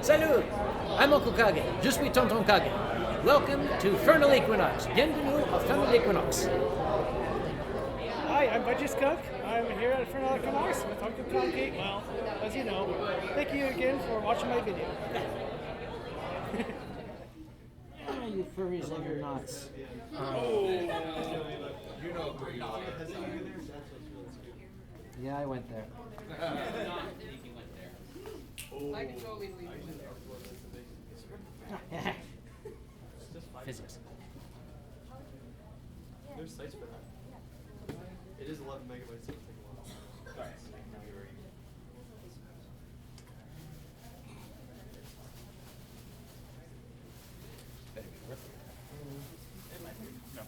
Salut! I'm Uncle Kage. Je suis Tonton Kage. Welcome to Furnal Equinox. Bienvenue au Furnal Equinox. Hi, I'm Budgie Skunk. I'm here at Furnal Equinox with Uncle Kage. Well, as you know, thank you again for watching my video. You furries and your knots. Yeah, I went there. I can totally leave it. Physics. There's sites for that. It is 11 megabytes. So it'll take a while. Better be worth it. It might be. No.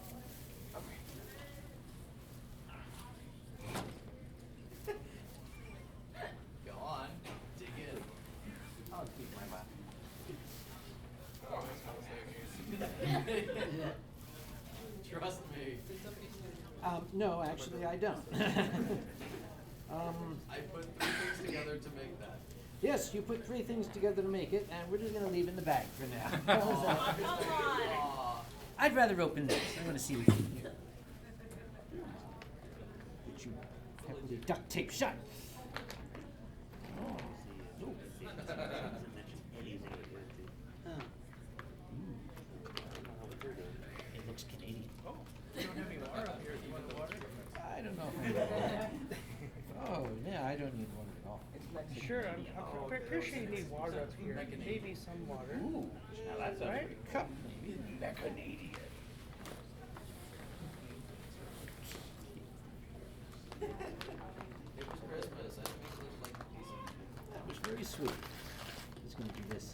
Go on. Dig in. I'll keep my lap. Trust me. No, actually, I don't. I put 3 things together to make that. Yes, you put 3 things together to make it, and we're just going to leave it in the bag for now. How's that? Aw. I'd rather open this. I want to see what's in here. Which you heavily duct tape shut. It looks Canadian. Oh, you don't have any water up here. Do you want the water? I don't know if oh, yeah, I don't need water at all. Sure, I'm pretty sure you need water up here. Maybe some water. Ooh, Now that's right. cup maybe. Canadian. It was Christmas. I think it looked like decent. That was very sweet. It's going to do this.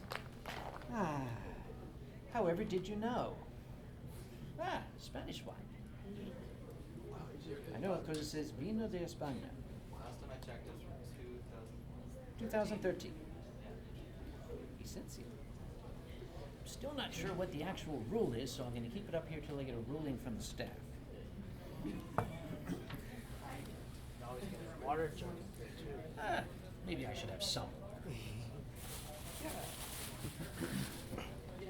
Ah, however did you know? Ah, Spanish wine. I know it because it says Vino de España, Last time I checked, it was from 2013. Essential. I'm still not sure what the actual rule is, so I'm going to keep it up here till I get a ruling from the staff. Always get water jug up there too. Ah, maybe I should have some.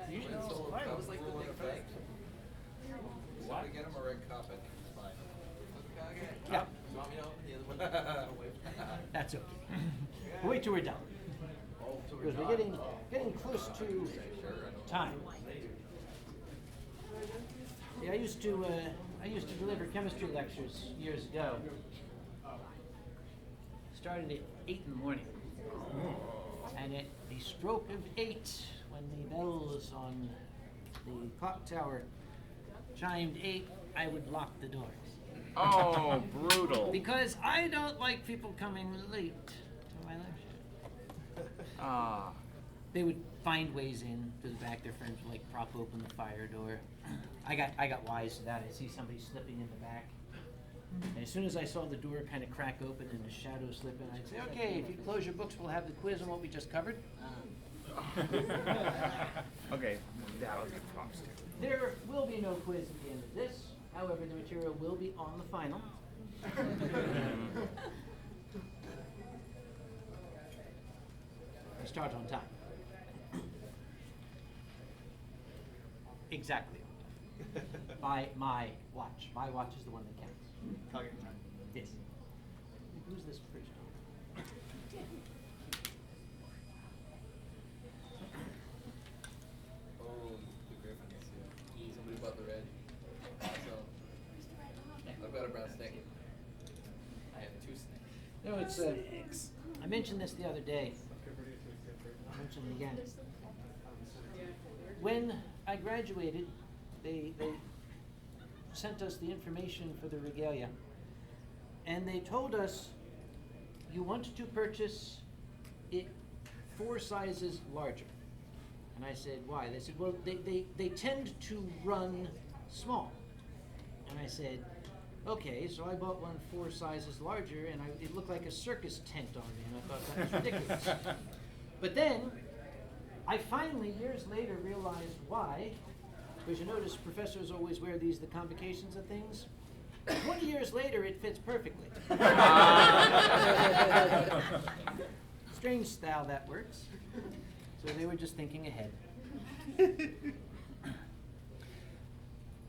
Usually So it's fine. that was like the big thing. So to get him a red cup, I think it's fine. Okay. Yeah. You want me to open the other one? Away from that. That's okay. Wait till we're done. Because we're getting close to time. Yeah, I used to deliver chemistry lectures years ago. Started at 8 in the morning. And at the stroke of 8, when the bells on the clock tower chimed 8, I would lock the doors. Oh, brutal. Because I don't like people coming late to my lecture. Ah. They would find ways in to the back. Their friends would like prop open the fire door. I got wise to that. I see somebody slipping in the back. And as soon as I saw the door kind of crack open and the shadow slip in, I'd say, okay, if you close your books, we'll have the quiz on what we just covered. Okay, that'll get props too. There will be no quiz at the end of this. However, the material will be on the final. I start on time. Exactly. By my watch. My watch is the one that counts. Target time. Yes. Who's this person? Oh, the Griffins. Somebody bought the red. So, I've got a brown snake. I have 2 snakes. No, it's I mentioned this the other day. I'll mention it again. When I graduated, they sent us the information for the regalia, and they told us you want to purchase it 4 sizes larger. And I said, why? They said, well, they tend to run small. And I said, okay, so I bought one 4 sizes larger, and it looked like a circus tent on me, and I thought that was ridiculous. But then, I finally, years later, realized why. Because you notice professors always wear the convocations of things. 20 years later, it fits perfectly. Strange style that works. So they were just thinking ahead.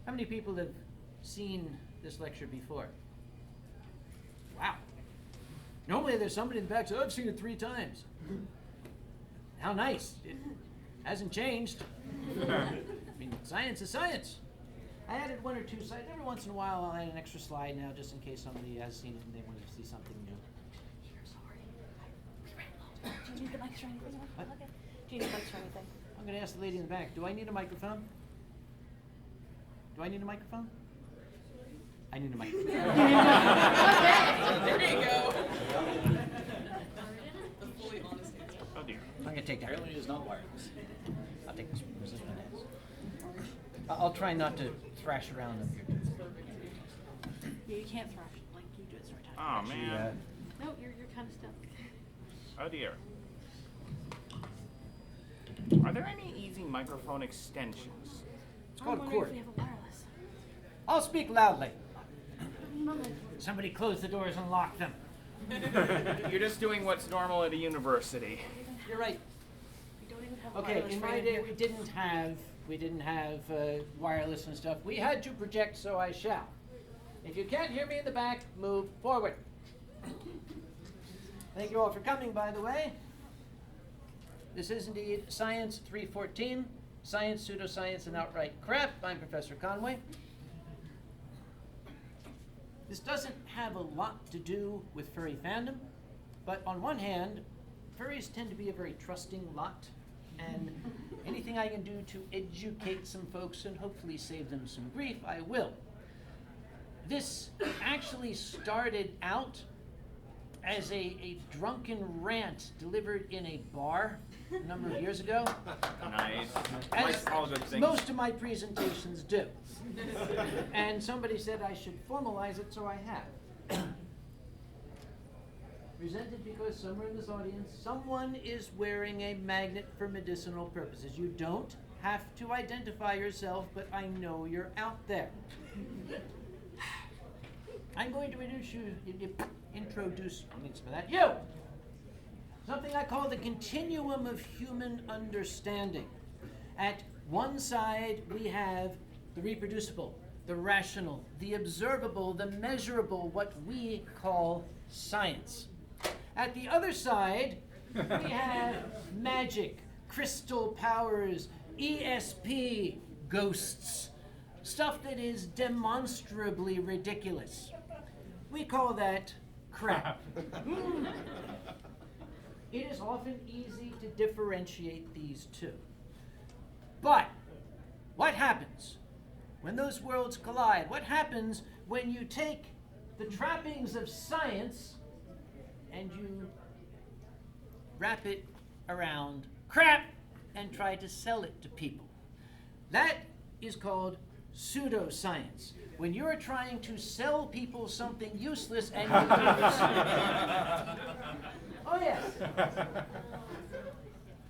How many people have seen this lecture before? Wow. Normally there's somebody in the back who says, I've seen it 3 times. How nice. It hasn't changed. I mean, science is science. I added 1 or 2 slides. Every once in a while I'll add an extra slide now just in case somebody has seen it and they want to see something new. Do you need the mics or anything? What? Okay. Do you need mics or anything? I'm going to ask the lady in the back, do I need a microphone? Do I need a microphone? I need a microphone. There you go. The fully honest answer. Oh dear. I'm going to take that. Apparently it is not wireless. I'll take this one. This one is. I'll try not to thrash around up here. Yeah, you can't thrash like you do at start time. Oh man. No, you're kind of stuck. Oh dear. Are there any easy microphone extensions? It's called a I'm wondering cord. if we have a wireless. I'll speak loudly. Moment. Somebody close the doors and lock them. You're just doing what's normal at a university. You're right. We don't even have a Okay, wireless in right my in day here. we didn't have wireless and stuff. We had to project, so I shall. If you can't hear me in the back, move forward. Thank you all for coming, by the way. This is indeed Science 314, Science, Pseudoscience, and Outright Crap. I'm Professor Conway. This doesn't have a lot to do with furry fandom, but on one hand, furries tend to be a very trusting lot, and anything I can do to educate some folks and hopefully save them some grief, I will. This actually started out as a drunken rant delivered in a bar a number of years ago. Nice. As Like all good things. most of my presentations do. And somebody said I should formalize it, so I have. Presented because somewhere in this audience, someone is wearing a magnet for medicinal purposes. You don't have to identify yourself, but I know you're out there. I'm going to introduce you. Something I call the continuum of human understanding. At one side, we have the reproducible, the rational, the observable, the measurable, what we call science. At the other side, we have magic, crystal powers, ESP, ghosts, stuff that is demonstrably ridiculous. We call that crap. It is often easy to differentiate these two. But what happens when those worlds collide? What happens when you take the trappings of science and you wrap it around crap and try to sell it to people? That is called pseudoscience. When you're trying to sell people something useless and you oh yes.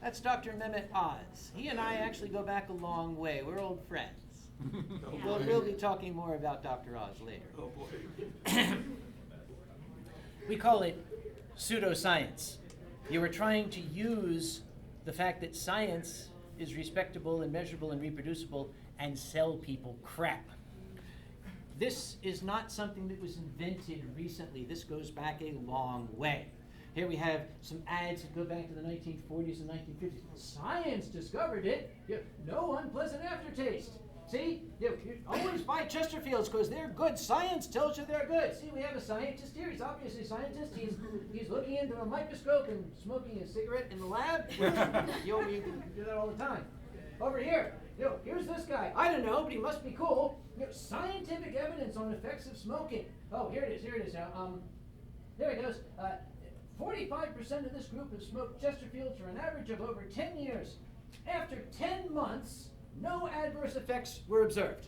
That's Dr. Mehmet Oz. He and I actually go back a long way. We're old friends. We'll be talking more about Dr. Oz later. Oh boy. We call it pseudoscience. You were trying to use the fact that science is respectable and measurable and reproducible and sell people crap. This is not something that was invented recently. This goes back a long way. Here we have some ads that go back to the 1940s and 1950s. Science discovered it. No unpleasant aftertaste. See, you always buy Chesterfields because they're good. Science tells you they're good. See, we have a scientist here. He's obviously a scientist. He's looking into a microscope and smoking a cigarette in the lab. You do that all the time. Over here, here's this guy. I don't know, but he must be cool. Scientific evidence on effects of smoking. Oh, here it is now. There it goes. 45% of this group have smoked Chesterfields for an average of over 10 years. After 10 months, no adverse effects were observed.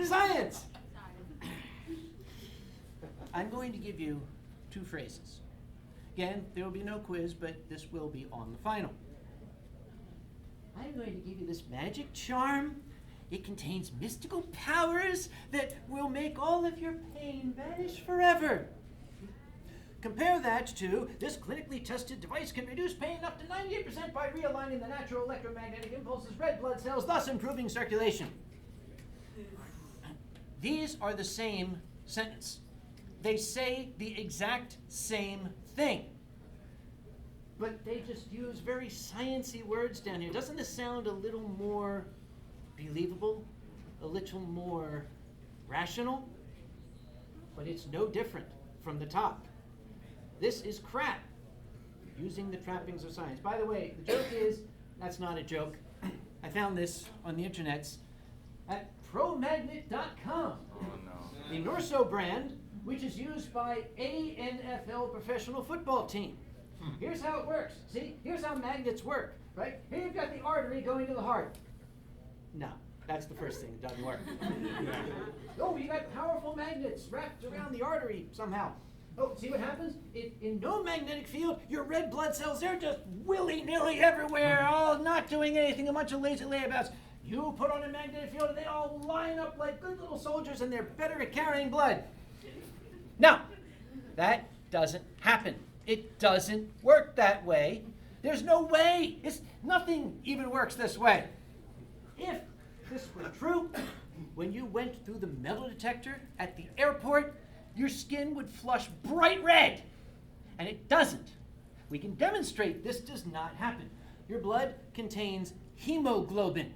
Science! I'm going to give you 2 phrases. Again, there will be no quiz, but this will be on the final. I'm going to give you this magic charm. It contains mystical powers that will make all of your pain vanish forever. Compare that to this clinically tested device can reduce pain up to 98% by realigning the natural electromagnetic impulses, red blood cells, thus improving circulation. These are the same sentence. They say the exact same thing. But they just use very sciencey words down here. Doesn't this sound a little more believable? A little more rational? But it's no different from the top. This is crap, using the trappings of science. By the way, the joke is, that's not a joke. I found this on the internets at promagnet.com. Oh no. The Norso brand, which is used by a NFL professional football team. Here's how it works. See, here's how magnets work, right? Here you've got the artery going to the heart. No, that's the first thing, it doesn't work. Oh, you got powerful magnets wrapped around the artery somehow. Oh, see what happens? In no magnetic field, your red blood cells, they're just willy-nilly everywhere, all not doing anything, a bunch of lazy layabouts. You put on a magnetic field and they all line up like good little soldiers and they're better at carrying blood. Now, that doesn't happen. It doesn't work that way. There's no way. Nothing even works this way. If this were true, when you went through the metal detector at the airport, your skin would flush bright red. And it doesn't. We can demonstrate this does not happen. Your blood contains hemoglobin.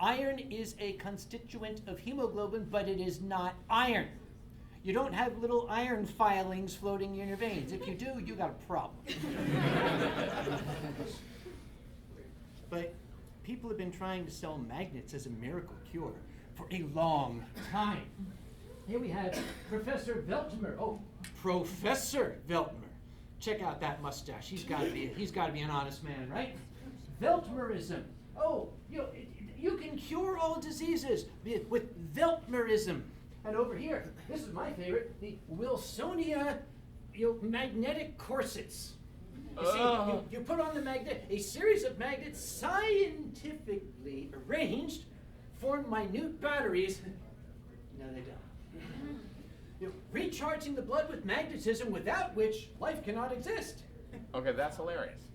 Iron is a constituent of hemoglobin, but it is not iron. You don't have little iron filings floating in your veins. If you do, you got a problem. But people have been trying to sell magnets as a miracle cure for a long time. Here we have Professor Veltmer. Oh, Professor Veltmer. Check out that mustache. He's got to be an honest man, right? Veltmerism. Oh, you can cure all diseases with Veltmerism. And over here, this is my favorite, the Wilsonia magnetic corsets. You see, you put on the magnet, a series of magnets scientifically arranged form minute batteries. No, they don't. Recharging the blood with magnetism, without which life cannot exist. Okay, that's hilarious.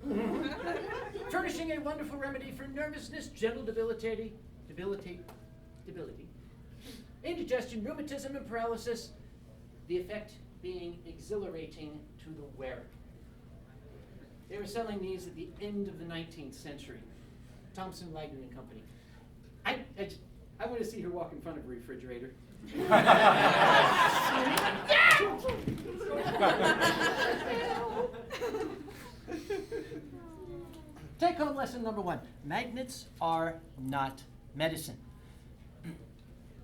Furnishing a wonderful remedy for nervousness, gentle debility, indigestion, rheumatism, and paralysis, the effect being exhilarating to the wearer. They were selling these at the end of the 19th century. Thompson, Wagner and Company. I want to see her walk in front of a refrigerator. Take home lesson number 1. Magnets are not medicine.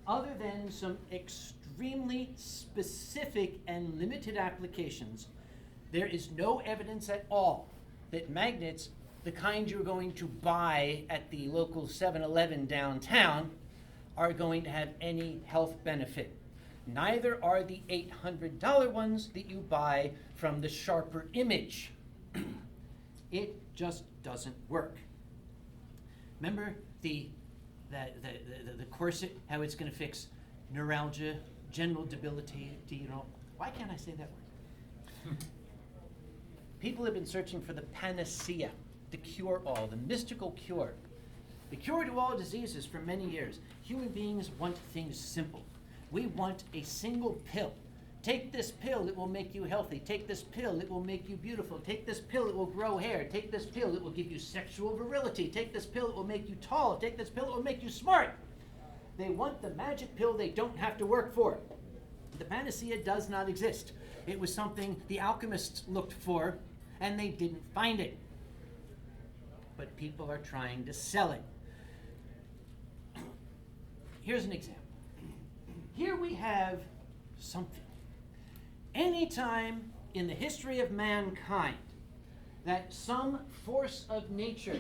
Other than some extremely specific and limited applications, there is no evidence at all that magnets, the kind you're going to buy at the local 7-Eleven downtown, are going to have any health benefit. Neither are the $800 ones that you buy from the Sharper Image. It just doesn't work. Remember the corset, how it's going to fix neuralgia, general debility, why can't I say that word? People have been searching for the panacea, the cure-all, the mystical cure. The cure to all diseases for many years. Human beings want things simple. We want a single pill. Take this pill, it will make you healthy. Take this pill, it will make you beautiful. Take this pill, it will grow hair. Take this pill, it will give you sexual virility. Take this pill, it will make you tall. Take this pill, it will make you smart. They want the magic pill they don't have to work for. The panacea does not exist. It was something the alchemists looked for, and they didn't find it. But people are trying to sell it. Here's an example. Here we have something. Anytime in the history of mankind that some force of nature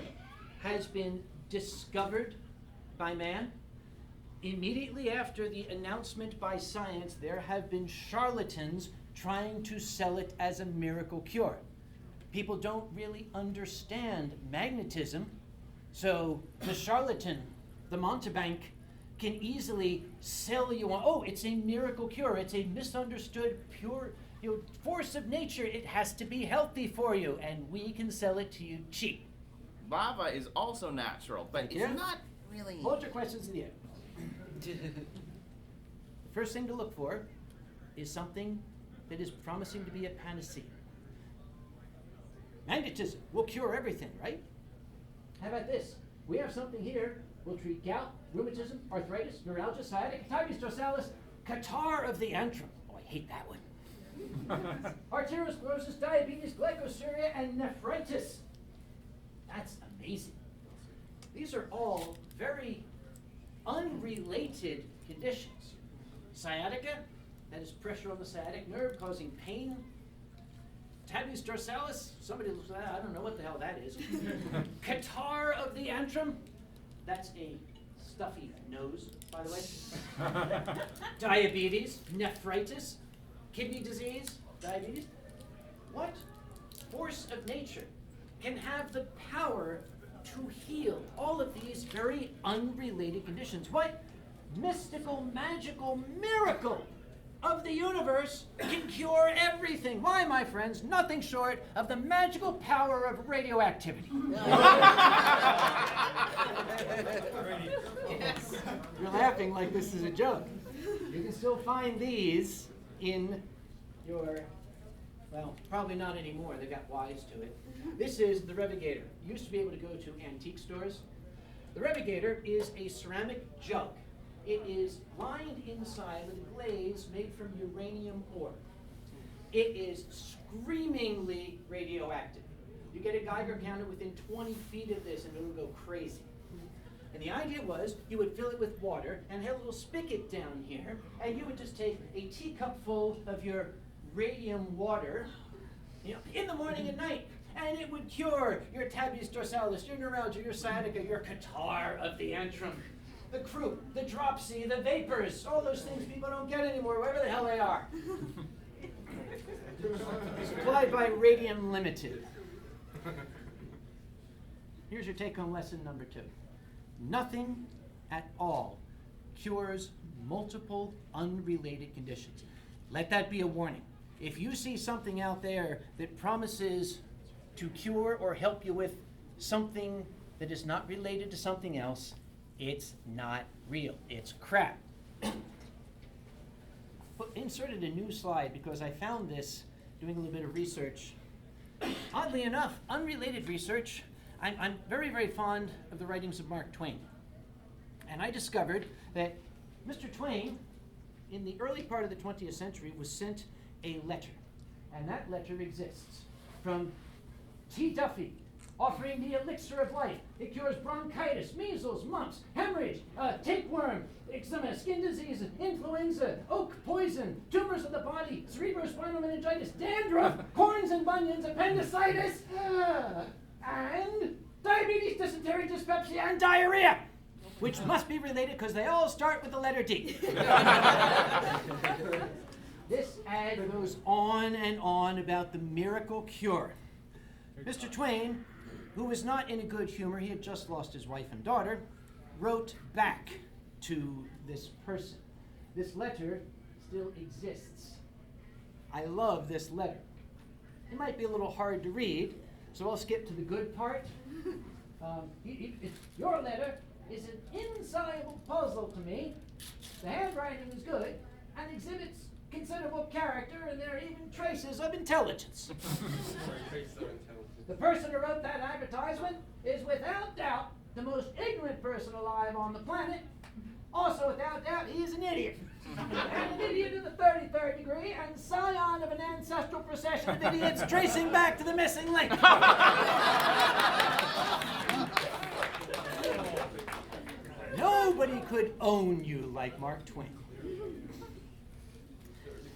has been discovered by man, immediately after the announcement by science, there have been charlatans trying to sell it as a miracle cure. People don't really understand magnetism, so the charlatan, the mountebank, can easily sell you on, oh, it's a miracle cure. It's a misunderstood, pure, force of nature, it has to be healthy for you, and we can sell it to you cheap. Lava is also natural, but Thank it's you. not really. Hold your questions in the end. The first thing to look for is something that is promising to be a panacea. Magnetism will cure everything, right? How about this? We have something here. We'll treat gout, rheumatism, arthritis, neuralgia, sciatica, tabes dorsalis, catarrh of the antrum. Oh, I hate that one. Arteriosclerosis, diabetes, glycosuria, and nephritis. That's amazing. These are all very unrelated conditions. Sciatica, that is pressure on the sciatic nerve causing pain. Tabes dorsalis, somebody looks at that, I don't know what the hell that is. Catarrh of the antrum, that's a stuffy nose, by the way. Diabetes, nephritis, kidney disease, diabetes. What force of nature can have the power to heal all of these very unrelated conditions? What mystical, magical miracle of the universe can cure everything? Why, my friends, nothing short of the magical power of radioactivity. You're laughing like this is a joke. You can still find these in your, well, probably not anymore. They got wise to it. This is the Revigator. You used to be able to go to antique stores. The Revigator is a ceramic jug. It is lined inside with a glaze made from uranium ore. It is screamingly radioactive. You get a Geiger counter within 20 feet of this and it'll go crazy. And the idea was you would fill it with water and have a little spigot down here, and you would just take a teacup full of your radium water, in the morning and night, and it would cure your tabes dorsalis, your neuralgia, your sciatica, your catarrh of the antrum, the croup, the dropsy, the vapors, all those things people don't get anymore, wherever the hell they are. Supplied by Radium Limited. Here's your take-home lesson number 2. Nothing at all cures multiple unrelated conditions. Let that be a warning. If you see something out there that promises to cure or help you with something that is not related to something else, it's not real. It's crap. Inserted a new slide because I found this doing a little bit of research. Oddly enough, unrelated research. I'm very, very fond of the writings of Mark Twain. And I discovered that Mr. Twain, in the early part of the 20th century, was sent a letter. And that letter exists from T. Duffy, offering the elixir of life. It cures bronchitis, measles, mumps, hemorrhage, tapeworm, eczema, skin disease, influenza, oak poison, tumors of the body, cerebrospinal meningitis, dandruff, corns and bunions, appendicitis, and diabetes, dysentery, dyspepsia, and diarrhea, which must be related because they all start with the letter D. This ad goes on and on about the miracle cure. Mr. Twain, who was not in a good humor, he had just lost his wife and daughter, wrote back to this person. This letter still exists. I love this letter. It might be a little hard to read, so I'll skip to the good part. Your letter is an insoluble puzzle to me. The handwriting is good and exhibits considerable character, and there are even traces of intelligence. The person who wrote that advertisement is without doubt the most ignorant person alive on the planet. Also, without doubt, he is an idiot. And an idiot in the 33rd degree, and scion of an ancestral procession of idiots tracing back to the missing link. Nobody could own you like Mark Twain.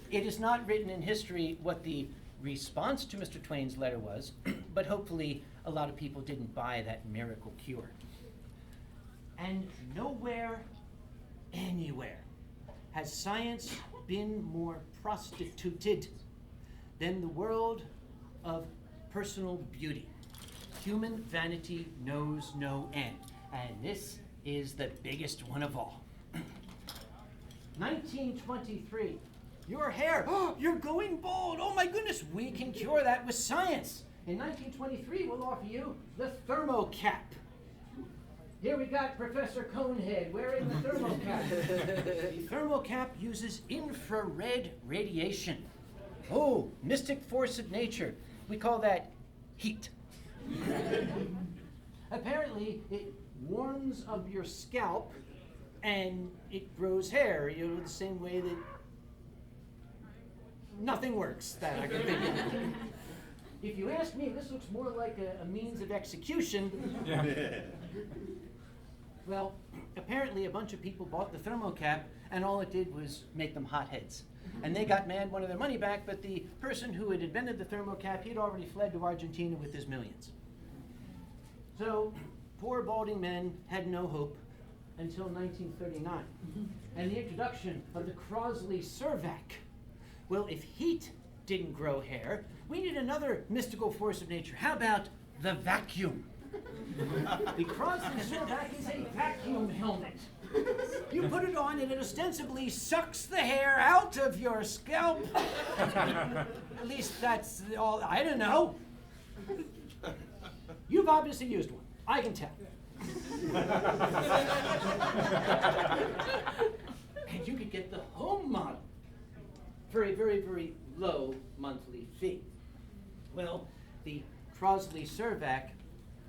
It is not written in history what the response to Mr. Twain's letter was, but hopefully a lot of people didn't buy that miracle cure. And nowhere, anywhere, has science been more prostituted than the world of personal beauty. Human vanity knows no end, and this is the biggest one of all. 1923, your hair. Oh, you're going bald. Oh my goodness, we can cure that with science. In 1923, we'll offer you the thermocap. Here we got Professor Conehead wearing the thermocap. The thermocap uses infrared radiation. Oh, mystic force of nature. We call that heat. Apparently, it warms up your scalp and it grows hair, the same way that nothing works that I can think of. If you ask me, this looks more like a means of execution. Well, apparently a bunch of people bought the thermocap and all it did was make them hotheads. And they got mad, wanted their money back, but the person who had invented the thermocap, he'd already fled to Argentina with his millions. So, poor balding men had no hope until 1939, and the introduction of the Crosley-Survac. Well, if heat didn't grow hair, we need another mystical force of nature. How about the vacuum? The Crosley-Survac is a vacuum helmet. You put it on and it ostensibly sucks the hair out of your scalp. At least that's all, I don't know. You've obviously used one, I can tell. And you could get the home model for a very, very low monthly fee. Well, the Crosley-Survac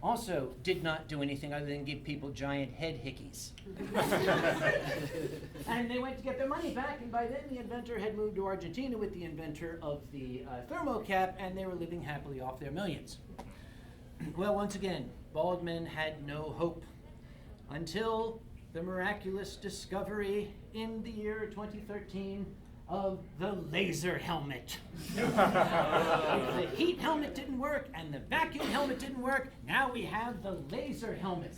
also did not do anything other than give people giant head hickeys. And they went to get their money back, and by then the inventor had moved to Argentina with the inventor of the thermocap, and they were living happily off their millions. Well, once again, bald men had no hope until the miraculous discovery in the year 2013 of the laser helmet. If the heat helmet didn't work and the vacuum helmet didn't work, now we have the laser helmet.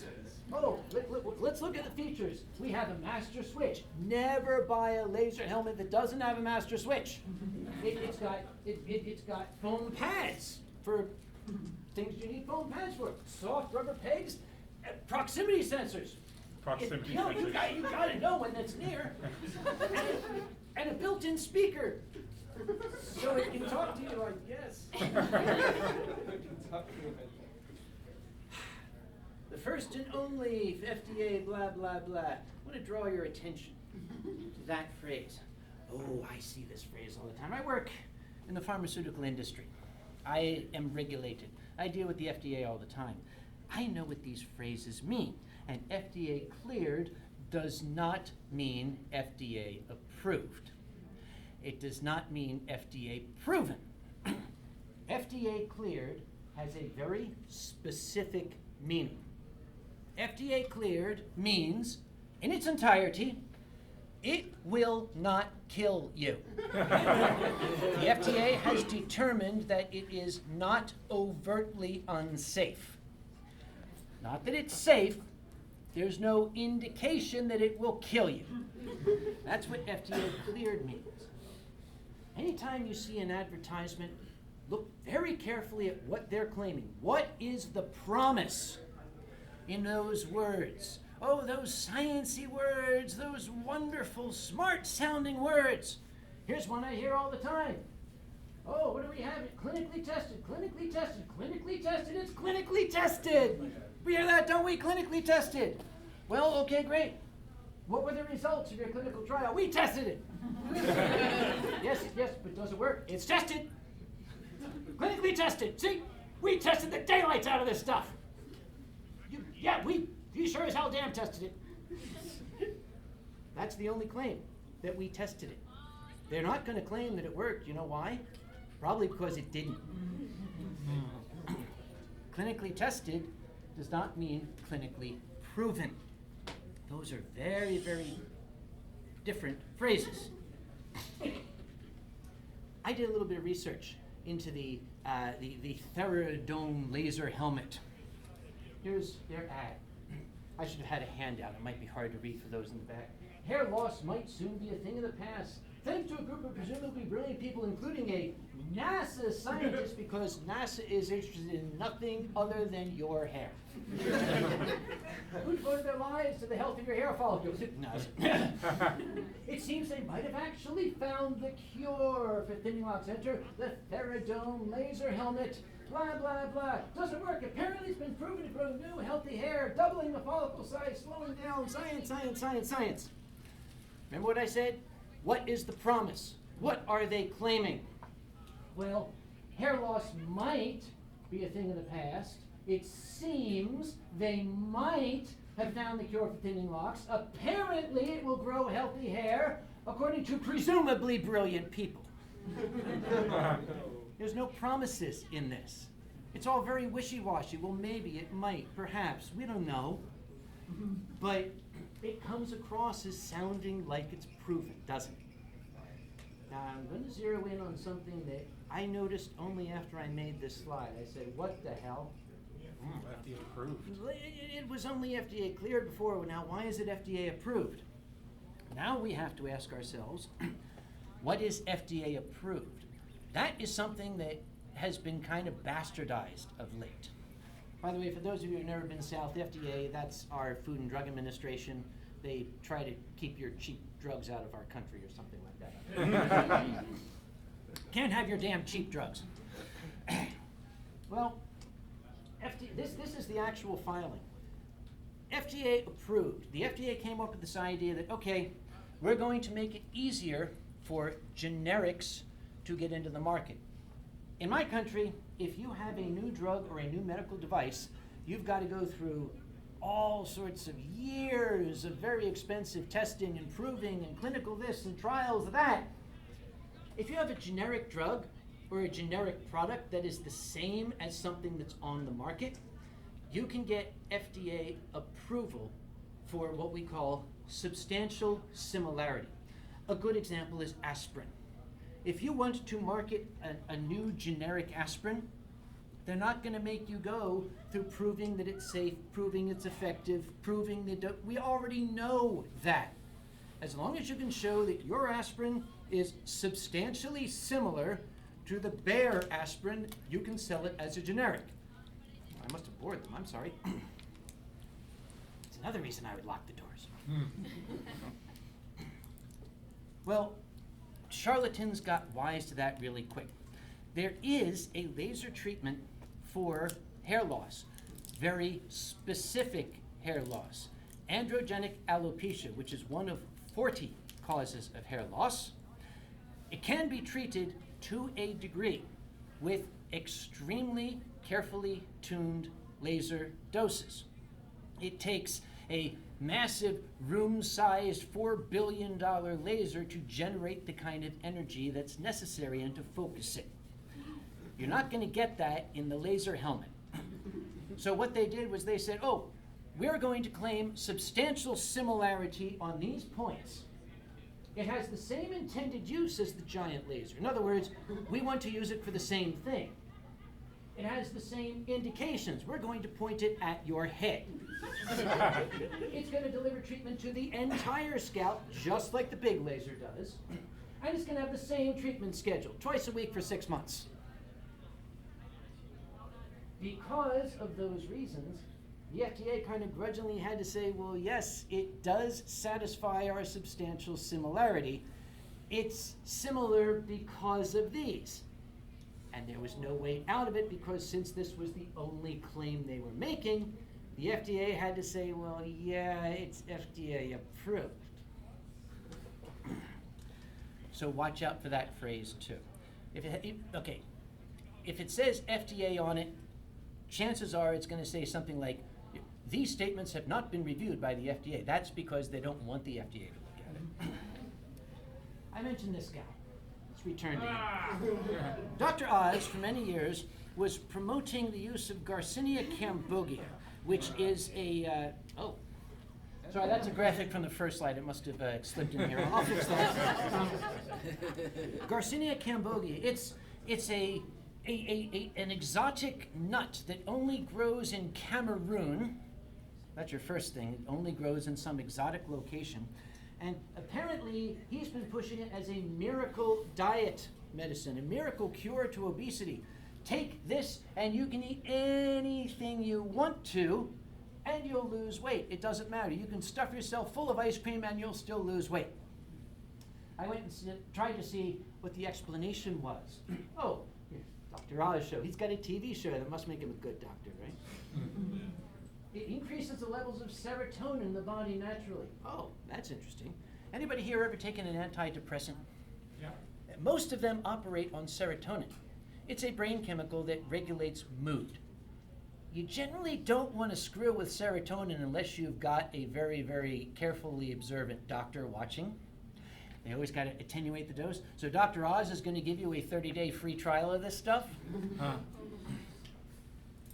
Oh, let's look at the features. We have a master switch. Never buy a laser helmet that doesn't have a master switch. It's got foam pads for things you need foam pads for. Soft rubber pegs, proximity sensors. Proximity You sensors. gotta know when that's near. And a built-in speaker. So it can talk to you, I guess. The first and only FDA blah, blah, blah. I want to draw your attention to that phrase. Oh, I see this phrase all the time. I work in the pharmaceutical industry. I am regulated. I deal with the FDA all the time. I know what these phrases mean. And FDA cleared does not mean FDA approved. It does not mean FDA proven. FDA cleared has a very specific meaning. FDA cleared means, in its entirety, it will not kill you. The FDA has determined that it is not overtly unsafe. Not that it's safe, there's no indication that it will kill you. That's what FDA cleared means. Anytime you see an advertisement, look very carefully at what they're claiming. What is the promise in those words? Oh, those sciencey words, those wonderful, smart-sounding words. Here's one I hear all the time. Oh, what do we have? Clinically tested, clinically tested, clinically tested. It's clinically tested. We hear that, don't we? Clinically tested. Well, okay, great. What were the results of your clinical trial? We tested it. Yes, but does it work? It's tested. Clinically tested. See, we tested the daylights out of this stuff. You sure as hell damn tested it. That's the only claim, that we tested it. They're not going to claim that it worked. You know why? Probably because it didn't. Clinically tested does not mean clinically proven. Those are very, very different phrases. I did a little bit of research into the Theradome laser helmet. Here's their ad. I should have had a handout. It might be hard to read for those in the back. Hair loss might soon be a thing of the past. thanks to a group of presumably brilliant people, including a NASA scientist, because NASA is interested in nothing other than your hair. Who devoted their lives to the health of your hair follicles? NASA. It seems they might have actually found the cure for thinning locks. Enter the Theradome laser helmet. Blah, blah, blah. Doesn't work. Apparently it's been proven to grow new, healthy hair, doubling the follicle size, slowing down. Science, science, science, science. Remember what I said? What is the promise? What are they claiming? Well, hair loss might be a thing of the past. It seems they might have found the cure for thinning locks. Apparently it will grow healthy hair, according to presumably brilliant people. There's no promises in this. It's all very wishy-washy. Well, maybe, it might, perhaps, we don't know. But it comes across as sounding like it's proven, doesn't it? Now, I'm going to zero in on something that I noticed only after I made this slide. I said, what the hell? FDA approved. It was only FDA cleared before. Now, why is it FDA approved? Now we have to ask ourselves, what is FDA approved? That is something that has been kind of bastardized of late. By the way, for those of you who have never been south, FDA, that's our Food and Drug Administration. They try to keep your cheap drugs out of our country or something like that. Can't have your damn cheap drugs. Well, this is the actual filing. FDA approved. The FDA came up with this idea that, okay, we're going to make it easier for generics to get into the market. In my country, if you have a new drug or a new medical device, you've got to go through all sorts of years of very expensive testing and proving and clinical this and trials of that. If you have a generic drug or a generic product that is the same as something that's on the market, you can get FDA approval for what we call substantial similarity. A good example is aspirin. If you want to market a new generic aspirin, they're not going to make you go through proving that it's safe, proving it's effective, proving that we already know that. As long as you can show that your aspirin is substantially similar to the Bayer aspirin, you can sell it as a generic. I must have bored them, I'm sorry. It's another reason I would lock the doors. Well, charlatans got wise to that really quick. There is a laser treatment for hair loss, very specific hair loss. Androgenic alopecia, which is one of 40 causes of hair loss. It can be treated to a degree with extremely carefully tuned laser doses. It takes a massive room-sized $4 billion laser to generate the kind of energy that's necessary and to focus it. You're not going to get that in the laser helmet. So what they did was they said, oh, we're going to claim substantial similarity on these points. It has the same intended use as the giant laser. In other words, we want to use it for the same thing. It has the same indications. We're going to point it at your head. It's going to deliver treatment to the entire scalp, just like the big laser does. And it's going to have the same treatment schedule, twice a week for 6 months. Because of those reasons, the FDA kind of grudgingly had to say, well, yes, it does satisfy our substantial similarity. It's similar because of these. And there was no way out of it because since this was the only claim they were making, the FDA had to say, well, yeah, it's FDA approved. So watch out for that phrase too. If it says FDA on it, chances are it's going to say something like, these statements have not been reviewed by the FDA. That's because they don't want the FDA to look at it. I mentioned this guy. Let's return to him. Dr. Oz, for many years, was promoting the use of Garcinia cambogia, which is a, sorry, that's a graphic from the first slide. It must have slipped in here. I'll fix that. Garcinia cambogia, it's an exotic nut that only grows in Cameroon. That's your first thing. It only grows in some exotic location. And apparently, he's been pushing it as a miracle diet medicine, a miracle cure to obesity. Take this and you can eat anything you want to and you'll lose weight. It doesn't matter. You can stuff yourself full of ice cream and you'll still lose weight. I went and tried to see what the explanation was. Oh, here's Dr. Oz show. He's got a TV show. That must make him a good doctor, right? It increases the levels of serotonin in the body naturally. Oh, that's interesting. Anybody here ever taken an antidepressant? Yeah. Most of them operate on serotonin. It's a brain chemical that regulates mood. You generally don't want to screw with serotonin unless you've got a very, very carefully observant doctor watching. They always got to attenuate the dose. So Dr. Oz is going to give you a 30-day free trial of this stuff.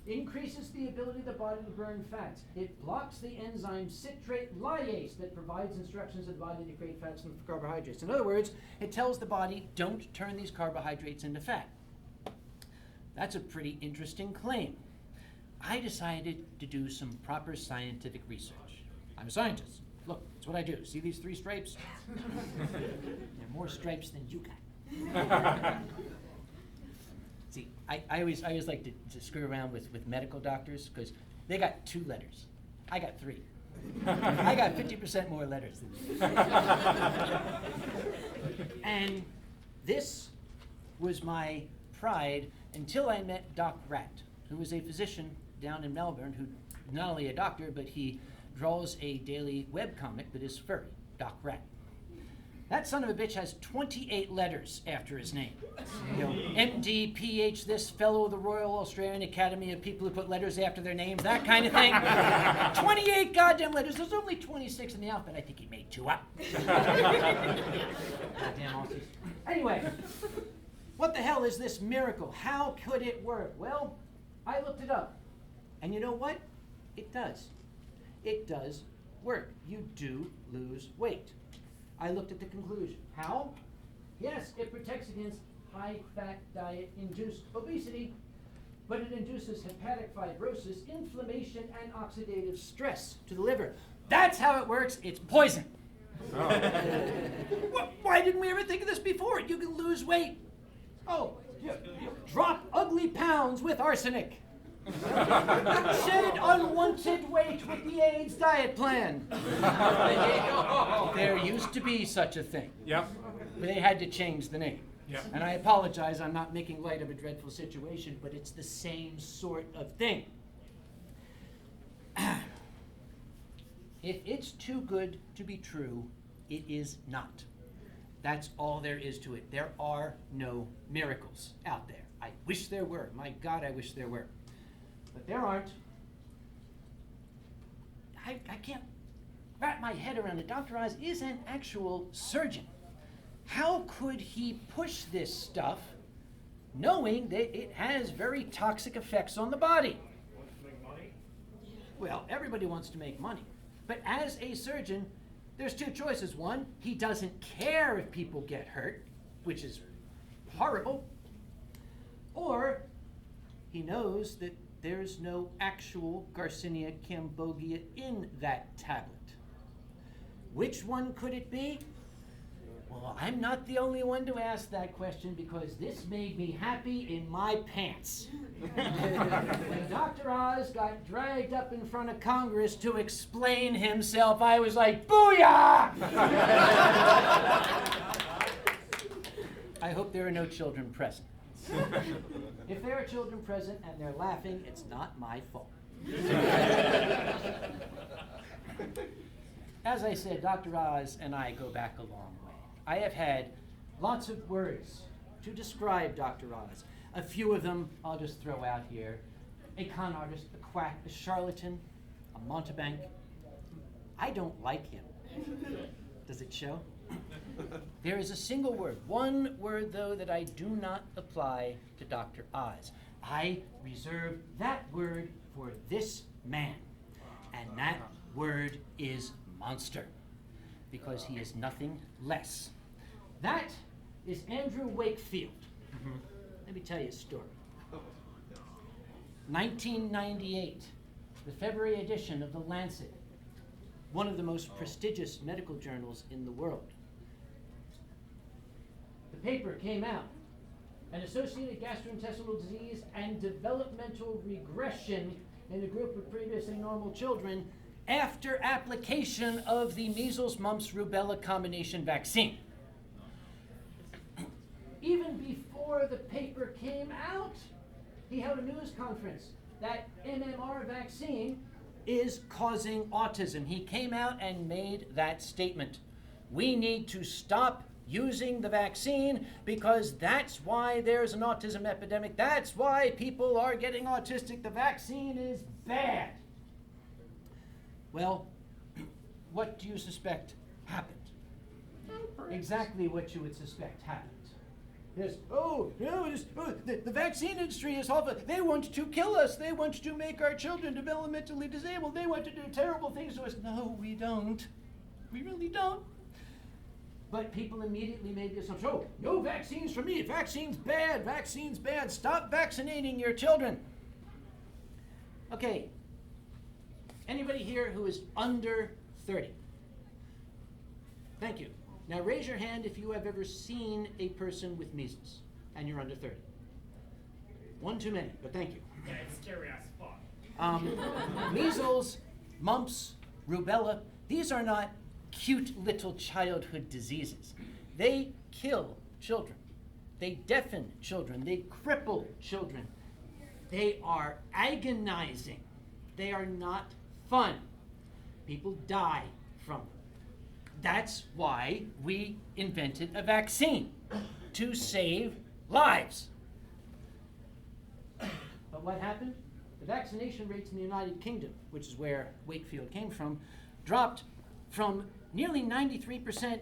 Increases the ability of the body to burn fats. It blocks the enzyme citrate lyase that provides instructions to the body to create fats from carbohydrates. In other words, it tells the body, don't turn these carbohydrates into fat. That's a pretty interesting claim. I decided to do some proper scientific research. I'm a scientist. Look, that's what I do. See these 3 stripes? There are more stripes than you got. See, I always like to screw around with medical doctors because they got 2 letters. I got 3. I got 50% more letters than you. And this was my pride until I met Doc Rat, who was a physician down in Melbourne who not only a doctor, but he draws a daily webcomic that is furry, Doc Rat. That son of a bitch has 28 letters after his name. You know, MD, PH, this fellow of the Royal Australian Academy of people who put letters after their names, that kind of thing. 28 goddamn letters. There's only 26 in the alphabet. I think he made 2 up. Goddamn Aussies. Anyway, what the hell is this miracle? How could it work? Well, I looked it up. And you know what? It does. It does work. You do lose weight. I looked at the conclusion. How? Yes, it protects against high-fat diet-induced obesity, but it induces hepatic fibrosis, inflammation, and oxidative stress to the liver. That's how it works. It's poison. Why didn't we ever think of this before? You can lose weight. Oh, you drop ugly pounds with arsenic. Shed unwanted weight with the AIDS diet plan. There used to be such a thing. Yep. But they had to change the name. Yep. And I apologize, I'm not making light of a dreadful situation, but it's the same sort of thing. If it's too good to be true, it is not. That's all there is to it. There are no miracles out there. I wish there were. My God, I wish there were. But there aren't. I can't wrap my head around it. Dr. Oz is an actual surgeon. How could he push this stuff knowing that it has very toxic effects on the body? Want to make money? Well, everybody wants to make money. But as a surgeon, there's 2 choices. One, he doesn't care if people get hurt, which is horrible. Or he knows that there's no actual Garcinia cambogia in that tablet. Which one could it be? Well, I'm not the only one to ask that question because this made me happy in my pants. When Dr. Oz got dragged up in front of Congress to explain himself, I was like, booyah! I hope there are no children present. If there are children present and they're laughing, it's not my fault. As I said, Dr. Oz and I go back a long way. I have had lots of words to describe Dr. Oz. A few of them I'll just throw out here. A con artist, a quack, a charlatan, a mountebank. I don't like him. Does it show? There is a single word, one word though, that I do not apply to Dr. Oz. I reserve that word for this man, and that word is monster, because he is nothing less. That is Andrew Wakefield. Let me tell you a story. 1998, the February edition of The Lancet. one of the most prestigious medical journals in the world. The paper came out, an associated gastrointestinal disease and developmental regression in a group of previously normal children after application of the measles, mumps, rubella combination vaccine. Even before the paper came out, he held a news conference that MMR vaccine is causing autism. He came out and made that statement. We need to stop using the vaccine because that's why there's an autism epidemic. That's why people are getting autistic. The vaccine is bad. Well, what do you suspect happened? Exactly what you would suspect happened. Yes. The vaccine industry is awful. They want to kill us. They want to make our children developmentally disabled. They want to do terrible things to us. No, we don't. We really don't. But people immediately made the assumption, oh, no vaccines for me. Vaccine's bad. Vaccine's bad. Stop vaccinating your children. Okay. Anybody here who is under 30? Thank you. Now raise your hand if you have ever seen a person with measles and you're under 30. One too many, but thank you. Yeah, it's scary as fuck. Measles, mumps, rubella, these are not cute little childhood diseases. They kill children. They deafen children. They cripple children. They are agonizing. They are not fun. People die from them. That's why we invented a vaccine, to save lives. But what happened? The vaccination rates in the United Kingdom, which is where Wakefield came from, dropped from nearly 93%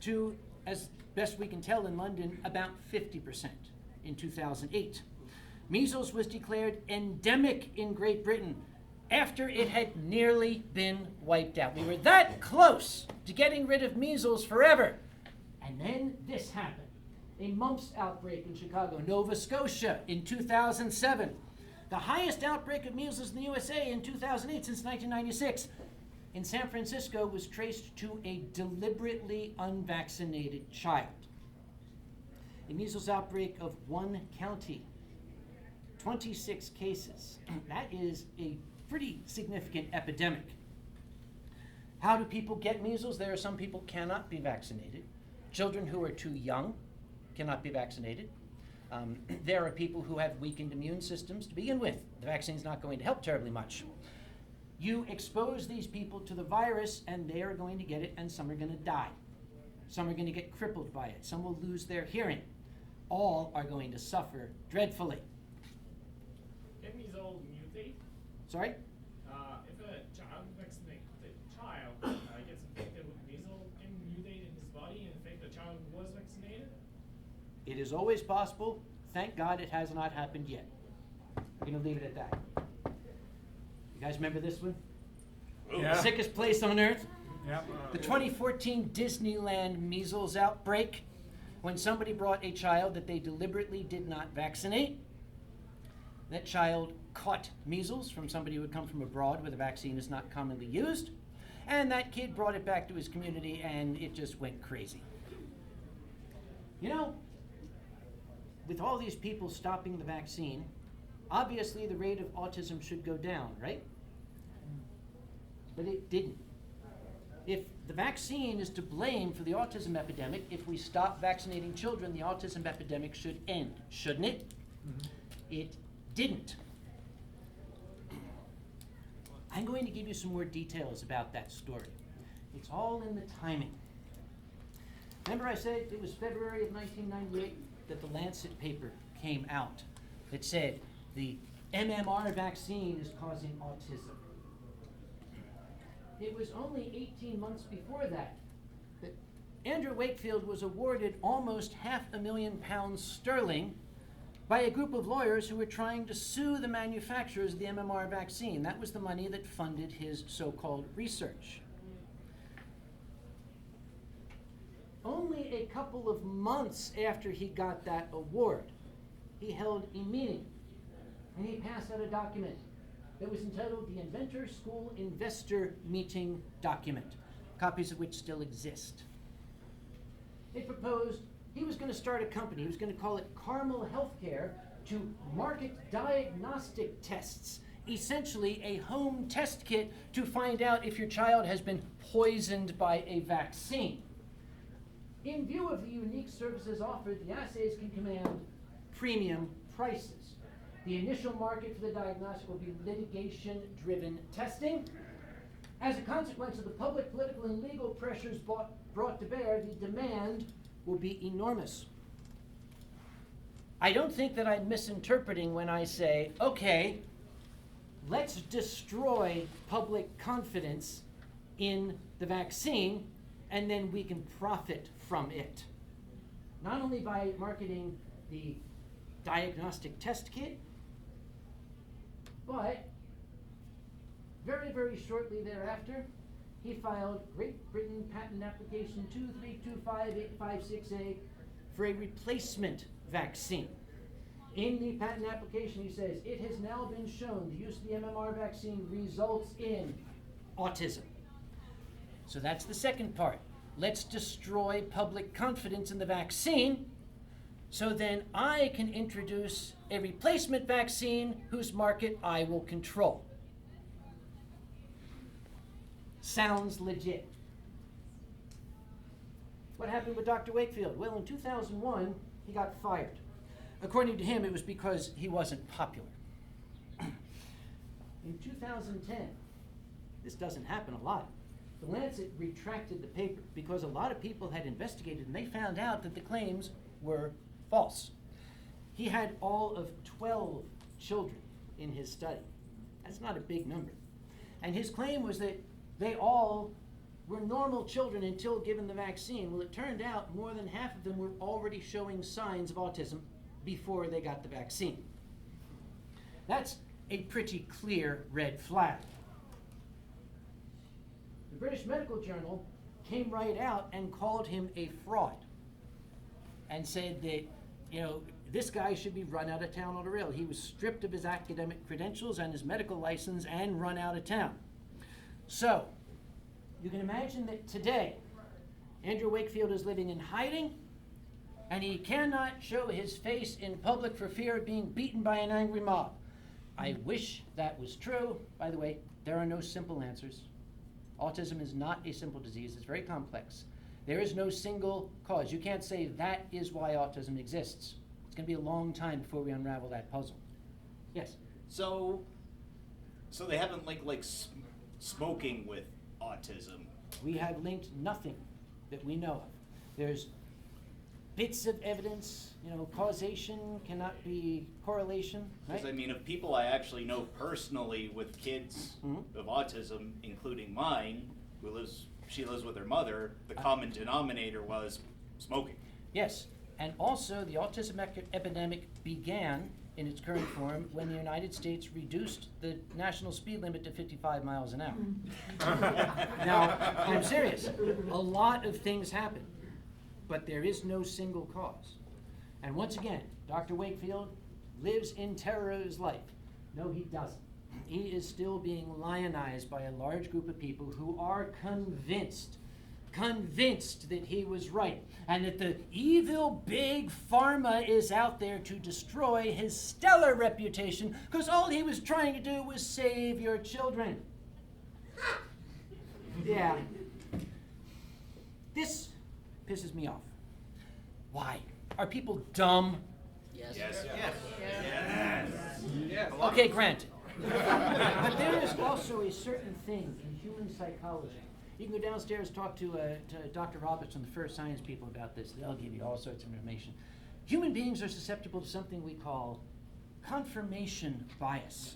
to, as best we can tell in London, about 50% in 2008. Measles was declared endemic in Great Britain after it had nearly been wiped out. We were that close to getting rid of measles forever. And then this happened. A mumps outbreak in Chicago, Nova Scotia in 2007. The highest outbreak of measles in the USA in 2008 since 1996. In San Francisco was traced to a deliberately unvaccinated child. A measles outbreak of one county, 26 cases. That is a pretty significant epidemic. How do people get measles? There are some people cannot be vaccinated. Children who are too young cannot be vaccinated. There are people who have weakened immune systems to begin with. The vaccine's not going to help terribly much. You expose these people to the virus and they are going to get it, and some are going to die. Some are going to get crippled by it. Some will lose their hearing. All are going to suffer dreadfully. Can measles mutate? Sorry? If a child vaccinated child gets infected with measles, can mutate in his body and infect the child who was vaccinated? It is always possible. Thank God it has not happened yet. We're going to leave it at that. You guys remember this one? Yeah. The sickest place on earth? Yep. The 2014 Disneyland measles outbreak, when somebody brought a child that they deliberately did not vaccinate. That child caught measles from somebody who had come from abroad where the vaccine is not commonly used. And that kid brought it back to his community and it just went crazy. You know, with all these people stopping the vaccine, obviously the rate of autism should go down, right? But it didn't. If the vaccine is to blame for the autism epidemic, if we stop vaccinating children, the autism epidemic should end, shouldn't it? Mm-hmm. It didn't. I'm going to give you some more details about that story. It's all in the timing. Remember I said it was February of 1998 that the Lancet paper came out that said the MMR vaccine is causing autism. It was only 18 months before that that Andrew Wakefield was awarded almost £500,000 by a group of lawyers who were trying to sue the manufacturers of the MMR vaccine. That was the money that funded his so-called research. Only a couple of months after he got that award, he held a meeting and he passed out a document that was entitled the Inventor School Investor Meeting Document, copies of which still exist. It proposed he was going to start a company. He was going to call it Carmel Healthcare to market diagnostic tests, essentially a home test kit to find out if your child has been poisoned by a vaccine. In view of the unique services offered, the assays can command premium prices. The initial market for the diagnostic will be litigation-driven testing. As a consequence of the public, political, and legal pressures brought to bear, the demand will be enormous. I don't think that I'm misinterpreting when I say, okay, let's destroy public confidence in the vaccine, and then we can profit from it. Not only by marketing the diagnostic test kit, but very, very shortly thereafter, he filed Great Britain Patent Application 2325856A for a replacement vaccine. In the patent application, he says, it has now been shown the use of the MMR vaccine results in autism. So that's the second part. Let's destroy public confidence in the vaccine, so then I can introduce a replacement vaccine whose market I will control. Sounds legit. What happened with Dr. Wakefield? Well, in 2001, he got fired. According to him, it was because he wasn't popular. In 2010, this doesn't happen a lot, the Lancet retracted the paper because a lot of people had investigated and they found out that the claims were false. He had all of 12 children in his study. That's not a big number. And his claim was that they all were normal children until given the vaccine. Well, it turned out more than half of them were already showing signs of autism before they got the vaccine. That's a pretty clear red flag. The British Medical Journal came right out and called him a fraud and said that, this guy should be run out of town on a rail. He was stripped of his academic credentials and his medical license and run out of town. So, you can imagine that today, Andrew Wakefield is living in hiding, and he cannot show his face in public for fear of being beaten by an angry mob. I wish that was true. By the way, there are no simple answers. Autism is not a simple disease. It's very complex. There is no single cause. You can't say that is why autism exists. It's going to be a long time before we unravel that puzzle. Yes? So they haven't smoking with autism. We have linked nothing that we know of. There's bits of evidence, causation cannot be correlation, right? Because of people I actually know personally with kids of autism, including mine, she lives with her mother, the common denominator was smoking. Yes, and also the autism epidemic began in its current form when the United States reduced the national speed limit to 55 miles an hour. Now, I'm serious. A lot of things happen, but there is no single cause. And once again, Dr. Wakefield lives in terror of his life. No, he doesn't. He is still being lionized by a large group of people who are convinced that he was right, and that the evil big pharma is out there to destroy his stellar reputation because all he was trying to do was save your children. Yeah. This pisses me off. Why? Are people dumb? Yes. Yes. Yes. Okay, granted. But there is also a certain thing in human psychology. You can go downstairs, talk to Dr. Roberts and the First Science people about this. They'll give you all sorts of information. Human beings are susceptible to something we call confirmation bias.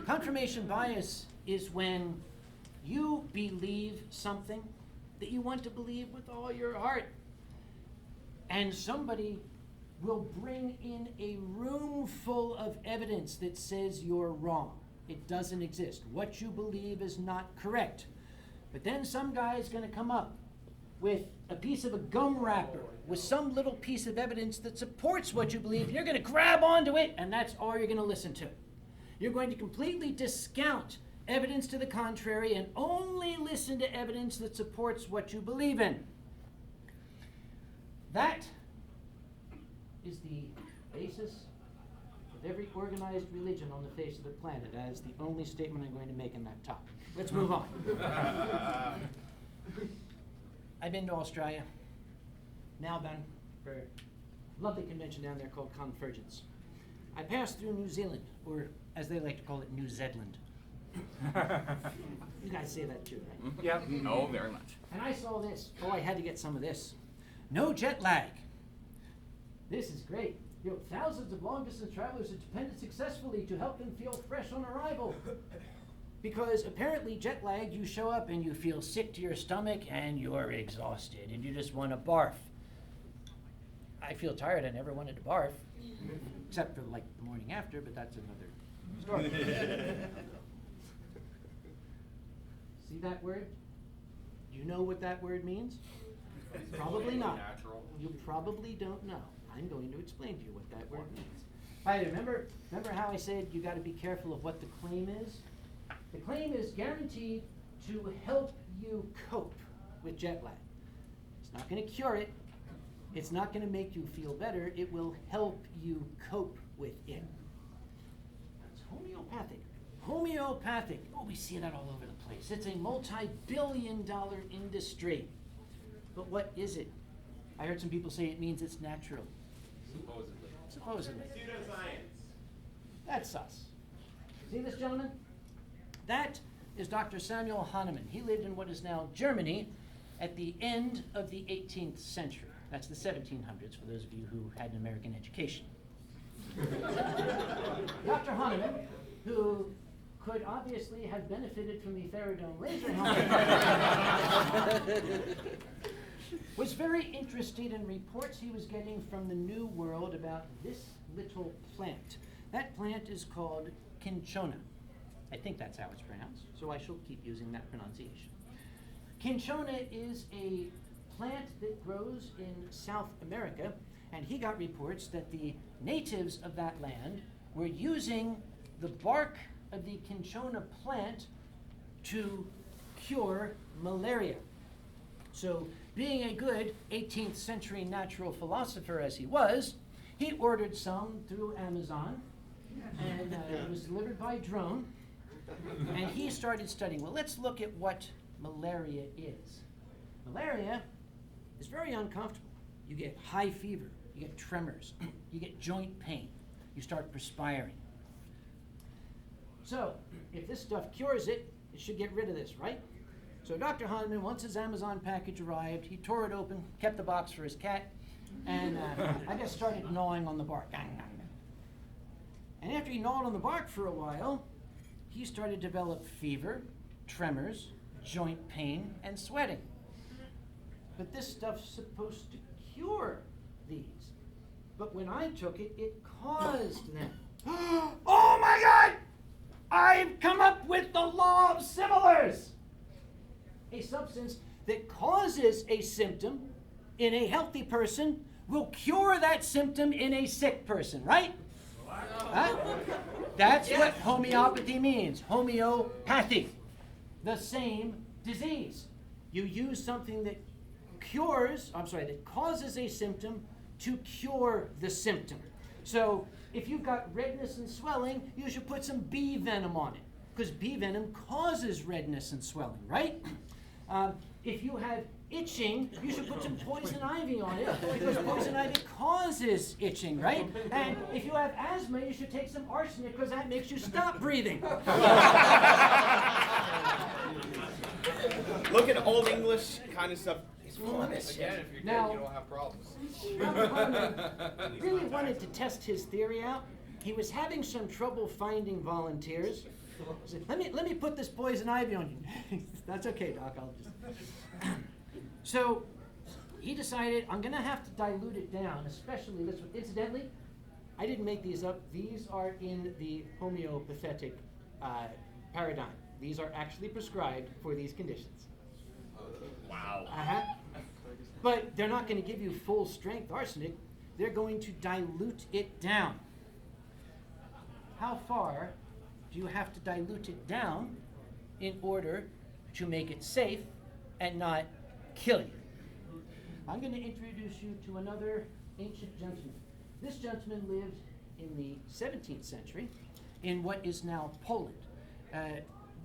Confirmation bias is when you believe something that you want to believe with all your heart, and somebody will bring in a room full of evidence that says you're wrong. It doesn't exist. What you believe is not correct. But then some guy is going to come up with a piece of a gum wrapper with some little piece of evidence that supports what you believe. You're going to grab onto it, and that's all you're going to listen to. You're going to completely discount evidence to the contrary and only listen to evidence that supports what you believe in. That is the basis of every organized religion on the face of the planet. That is the only statement I'm going to make in that topic. Let's move on. I've been to Australia, Melbourne, for a lovely convention down there called Convergence. I passed through New Zealand, or as they like to call it, New Zedland. You guys say that too, right? Yeah. Oh, very much. And I saw this. Oh, I had to get some of this. No jet lag. This is great. You know, thousands of long-distance travelers have depended successfully to help them feel fresh on arrival. Because apparently jet lag, you show up and you feel sick to your stomach and you're exhausted and you just want to barf. I feel tired. I never wanted to barf, except for like the morning after, but that's another story. See that word? Do you know what that word means? Probably not. You probably don't know. I'm going to explain to you what that word means. By the way, remember how I said you got to be careful of what the claim is? The claim is guaranteed to help you cope with jet lag. It's not going to cure it. It's not going to make you feel better. It will help you cope with it. It's homeopathic. Homeopathic. Oh, we see that all over the place. It's a multi-billion-dollar industry. But what is it? I heard some people say it means it's natural. Supposedly. Pseudoscience. That's us. See this gentleman? That is Dr. Samuel Hahnemann. He lived in what is now Germany at the end of the 18th century. That's the 1700s for those of you who had an American education. Dr. Hahnemann, who could obviously have benefited from the Faradome laser helmet, was very interested in reports he was getting from the New World about this little plant. That plant is called cinchona. I think that's how it's pronounced, so I shall keep using that pronunciation. Cinchona is a plant that grows in South America, and he got reports that the natives of that land were using the bark of the cinchona plant to cure malaria. So, being a good 18th century natural philosopher as he was, he ordered some through Amazon, and it was delivered by drone, and he started studying. Well, let's look at what malaria is. Malaria is very uncomfortable. You get high fever, you get tremors, you get joint pain, you start perspiring. So, if this stuff cures it, it should get rid of this, right? So Dr. Hahnemann, once his Amazon package arrived, he tore it open, kept the box for his cat, and I guess started gnawing on the bark. And after he gnawed on the bark for a while, he started to develop fever, tremors, joint pain, and sweating. But this stuff's supposed to cure these. But when I took it, it caused them. Oh my God! I've come up with the law of similars! A substance that causes a symptom in a healthy person will cure that symptom in a sick person, right? Huh? That's what homeopathy means. Homeopathic. The same disease. You use something that that causes a symptom to cure the symptom. So if you've got redness and swelling, you should put some bee venom on it, because bee venom causes redness and swelling, right? If you have itching, you should put some poison ivy on it, because poison ivy causes itching, right? And if you have asthma, you should take some arsenic, because that makes you stop breathing. Look at Old English kind of stuff. It's full of this. Again, if you're Now- dead, you don't have problems. Dr. Hahnemann really wanted to test his theory out. He was having some trouble finding volunteers. He said, let me put this poison ivy on you. That's okay, Doc. I'll just. So he decided, I'm going to have to dilute it down, especially this one. Incidentally, I didn't make these up. These are in the homeopathic paradigm. These are actually prescribed for these conditions. Wow. But they're not going to give you full strength arsenic. They're going to dilute it down. How far do you have to dilute it down in order to make it safe and not kill you? I'm going to introduce you to another ancient gentleman. This gentleman lived in the 17th century in what is now Poland.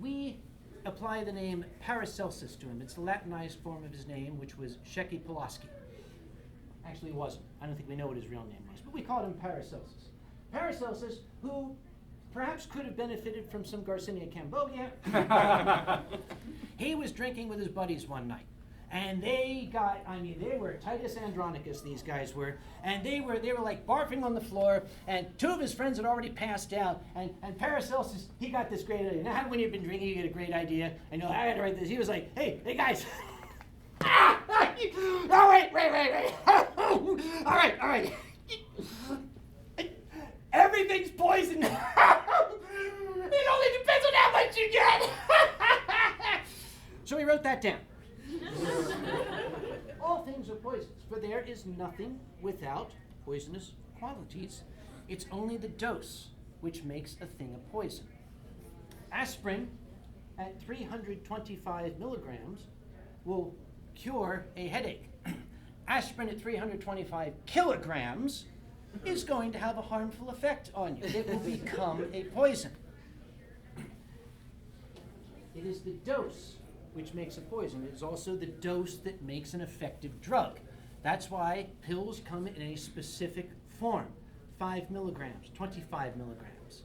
We apply the name Paracelsus to him. It's the Latinized form of his name, which was Szeki Pulaski. Actually, it wasn't. I don't think we know what his real name was, but we called him Paracelsus. Paracelsus, who perhaps could have benefited from some Garcinia Cambogia. He was drinking with his buddies one night. And they were Titus Andronicus, these guys were, and they were like barfing on the floor, and two of his friends had already passed out, and Paracelsus, he got this great idea. Now, how when you've been drinking, you get a great idea, and I had to write this. He was like, hey guys. Oh, wait. All right. Everything's poison. It only depends on how much you get. So he wrote that down. All things are poisonous, for there is nothing without poisonous qualities. It's only the dose which makes a thing a poison. Aspirin at 325 milligrams will cure a headache. Aspirin at 325 kilograms is going to have a harmful effect on you. It will become a poison. It is the dose which makes a poison. It is also the dose that makes an effective drug. That's why pills come in a specific form. 5 milligrams, 25 milligrams.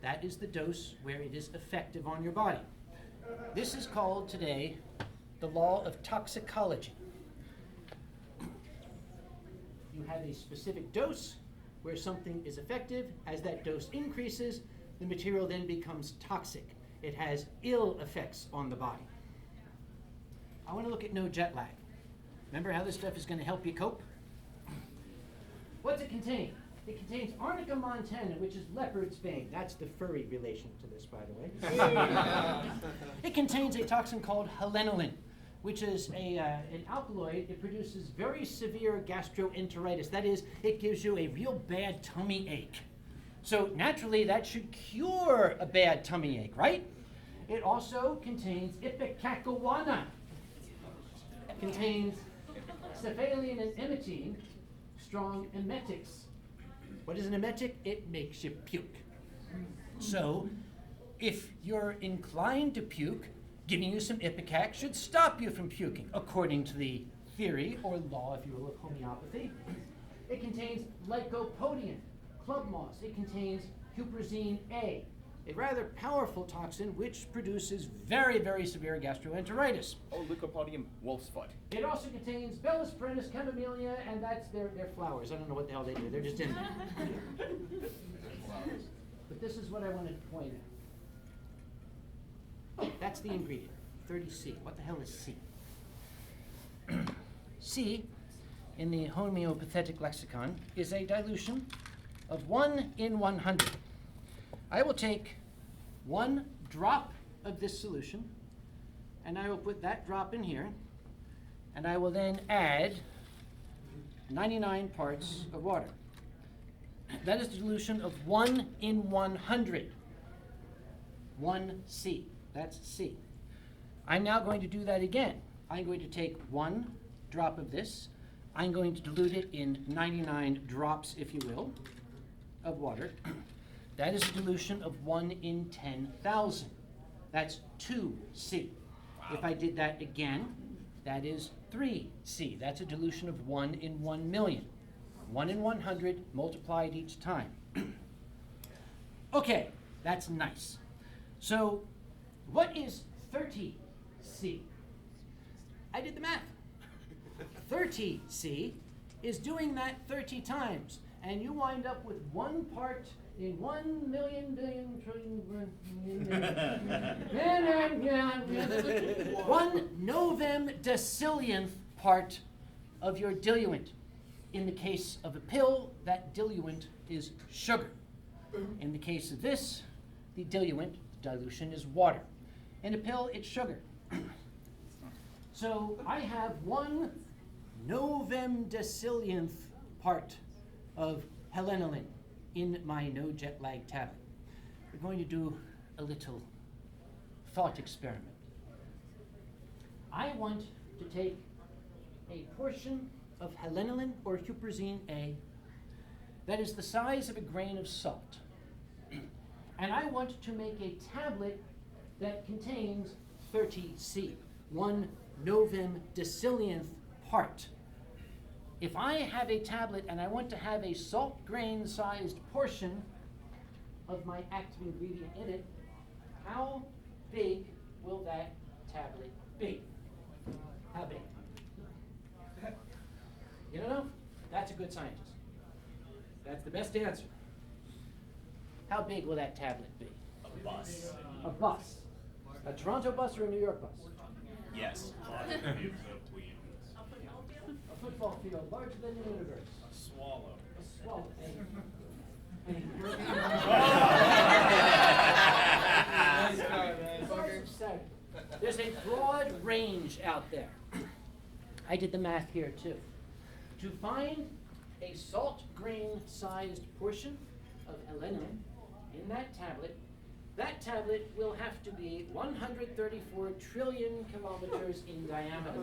That is the dose where it is effective on your body. This is called today the law of toxicology. You have a specific dose where something is effective. As that dose increases, the material then becomes toxic. It has ill effects on the body. I want to look at no jet lag. Remember how this stuff is going to help you cope? What's it contain? It contains Arnica montana, which is leopard's bane. That's the furry relation to this, by the way. It contains a toxin called helenoline, which is an alkaloid. It produces very severe gastroenteritis. That is, it gives you a real bad tummy ache. So naturally, that should cure a bad tummy ache, right? It also contains ipecacuanha. It contains cephalin and emetine, strong emetics. What is an emetic? It makes you puke. So, if you're inclined to puke, giving you some ipecac should stop you from puking, according to the theory or law, if you will, of homeopathy. It contains lycopodium, club moss. It contains huperzine A, a rather powerful toxin which produces very, very severe gastroenteritis. Oh, Lycopodium wolf's foot. It also contains Bellus perennis, Camellia, and that's their flowers. I don't know what the hell they do. They're just in there. But this is what I wanted to point out. That's the ingredient, 30C. What the hell is C? C, in the homeopathic lexicon, is a dilution of 1 in 100. I will take 1 drop of this solution, and I will put that drop in here, and I will then add 99 parts of water. That is the dilution of 1 in 100. 1C. That's C. I'm now going to do that again. I'm going to take 1 drop of this. I'm going to dilute it in 99 drops, if you will, of water. That is a dilution of 1 in 10,000. That's 2C. Wow. If I did that again, that is 3C. That's a dilution of 1 in 1 million. 1 in 100 multiplied each time. Okay, that's nice. So, what is 30C? I did the math. 30C is doing that 30 times, and you wind up with 1 part in 1 million billion trillion 1 novem decillionth part of your diluent. In the case of a pill, that diluent is sugar. In the case of this, the diluent, dilution, is water. In a pill, it's sugar. So I have 1 novem decillionth part of helenoline in my no jet lag tablet. We're going to do a little thought experiment. I want to take a portion of helenium or huperzine A that is the size of a grain of salt. And I want to make a tablet that contains 30C, 1 novem decillionth part. If I have a tablet and I want to have a salt grain sized portion of my active ingredient in it, how big will that tablet be? How big? You don't know? That's a good scientist. That's the best answer. How big will that tablet be? A bus. A bus. A Toronto bus or a New York bus? Yes. A football field larger than the universe. A swallow. A swallow. There's a broad range out there. I did the math here too. To find a salt grain sized portion of helenium in that tablet will have to be 134 trillion kilometers in diameter.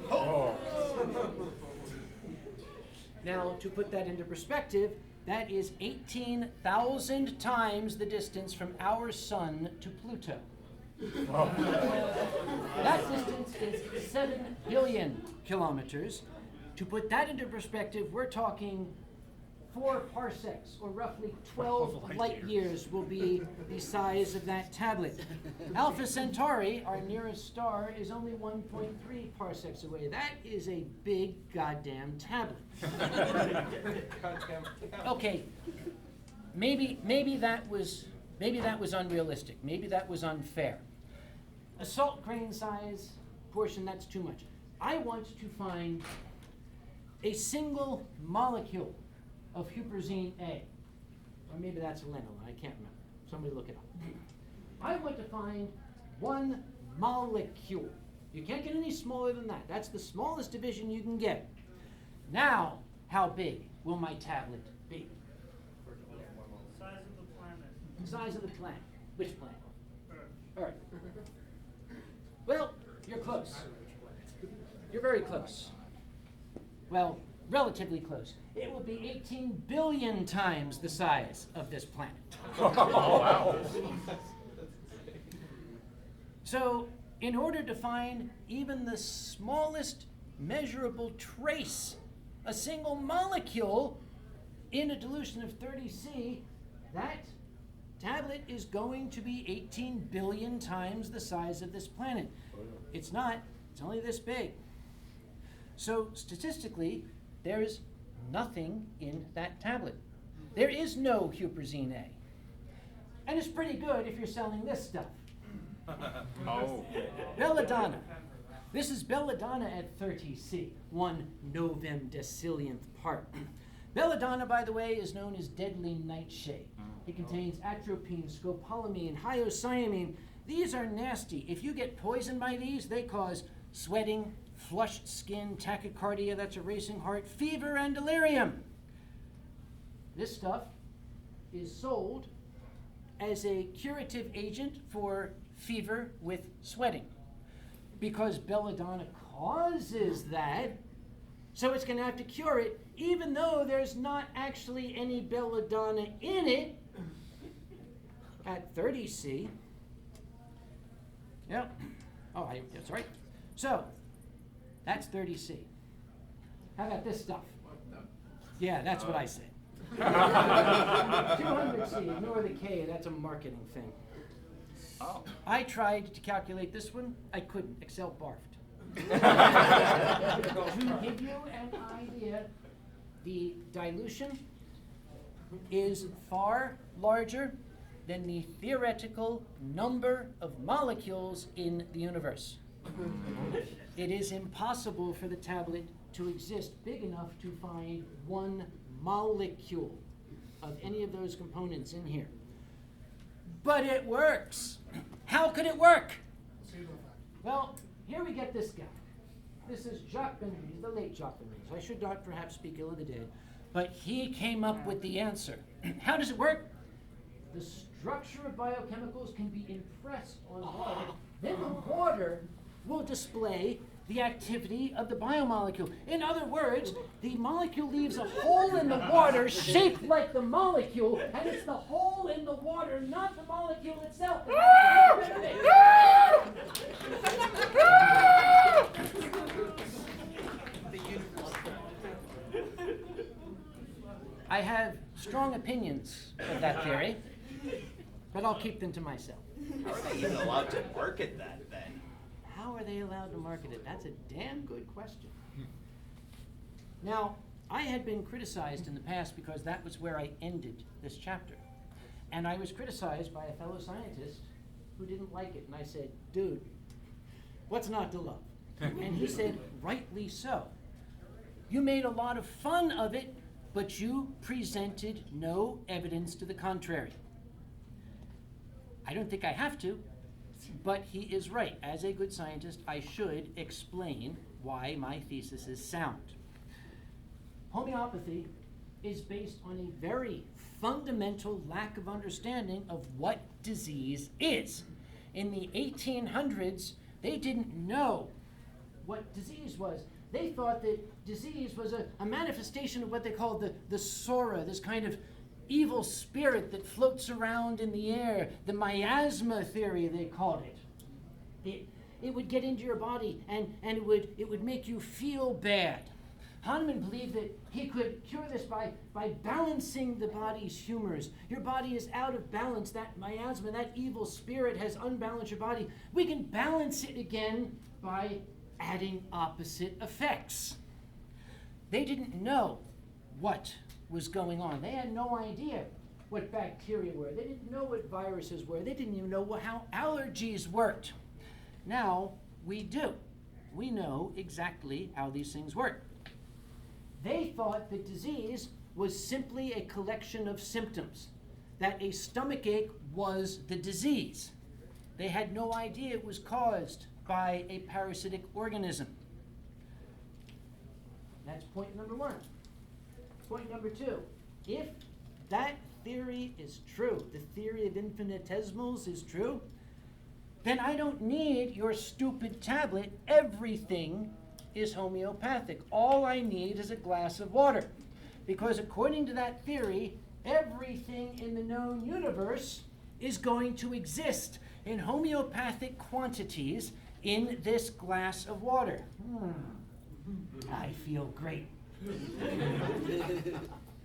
Now, to put that into perspective, that is 18,000 times the distance from our sun to Pluto. That distance is 7 billion kilometers. To put that into perspective, we're talking 4 parsecs, or roughly 12 light years, will be the size of that tablet. Alpha Centauri, our nearest star, is only 1.3 parsecs away. That is a big goddamn tablet. Okay, maybe that was unrealistic. Maybe that was unfair. A salt grain size portion, that's too much. I want to find a single molecule of huperzine A. Or maybe that's lenolin, I can't remember. Somebody look it up. I want to find 1 molecule. You can't get any smaller than that. That's the smallest division you can get. Now, how big will my tablet be? Size of the planet. Size of the planet. Which planet? Earth. Earth. Well, you're close. You're very close. Well, relatively close. It will be 18 billion times the size of this planet. Wow. So, in order to find even the smallest measurable trace, a single molecule in a dilution of 30C, that tablet is going to be 18 billion times the size of this planet. It's not, it's only this big. So statistically, there is nothing in that tablet. There is no huperzine A. And it's pretty good if you're selling this stuff. Oh. Belladonna. This is belladonna at 30C, 1 novem decillionth part. Belladonna, by the way, is known as deadly nightshade. It contains atropine, scopolamine, hyoscyamine. These are nasty. If you get poisoned by these, they cause sweating, flushed skin, tachycardia, that's a racing heart, fever, and delirium. This stuff is sold as a curative agent for fever with sweating. Because belladonna causes that, so it's going to have to cure it, even though there's not actually any belladonna in it at 30C. Yep. Oh, that's right. So, that's 30C. How about this stuff? Yeah, that's what I said. 200C, ignore the K, that's a marketing thing. Oh. I tried to calculate this one, I couldn't. Excel barfed. To give you an idea, the dilution is far larger than the theoretical number of molecules in the universe. It is impossible for the tablet to exist big enough to find 1 molecule of any of those components in here. But it works. How could it work? Well, here we get this guy. This is Jacques Binurual, the late Jacques Binurual. I should not perhaps speak ill of the dead, but he came up with the answer. How does it work? The structure of biochemicals can be impressed on water, then the water will display the activity of the biomolecule. In other words, the molecule leaves a hole in the water shaped like the molecule, and it's the hole in the water, not the molecule itself. I have strong opinions of that theory, but I'll keep them to myself. How are they even allowed to market that then? How are they allowed to market it? That's a damn good question. Now, I had been criticized in the past because that was where I ended this chapter. And I was criticized by a fellow scientist who didn't like it. And I said, dude, what's not to love? And he said, rightly so. You made a lot of fun of it, but you presented no evidence to the contrary. I don't think I have to, but he is right. As a good scientist, I should explain why my thesis is sound. Homeopathy is based on a very fundamental lack of understanding of what disease is. In the 1800s, they didn't know what disease was. They thought that disease was a manifestation of what they called the sora, this kind of evil spirit that floats around in the air. The miasma theory, they called it. It would get into your body and it would make you feel bad. Hahnemann believed that he could cure this by balancing the body's humors. Your body is out of balance. That miasma, that evil spirit has unbalanced your body. We can balance it again by adding opposite effects. They didn't know what was going on. They had no idea what bacteria were. They didn't know what viruses were. They didn't even know how allergies worked. Now we do. We know exactly how these things work. They thought that disease was simply a collection of symptoms, that a stomachache was the disease. They had no idea it was caused by a parasitic organism. That's point number one. Point number two, if that theory is true, the theory of infinitesimals is true, then I don't need your stupid tablet. Everything is homeopathic. All I need is a glass of water. Because according to that theory, everything in the known universe is going to exist in homeopathic quantities in this glass of water. I feel great.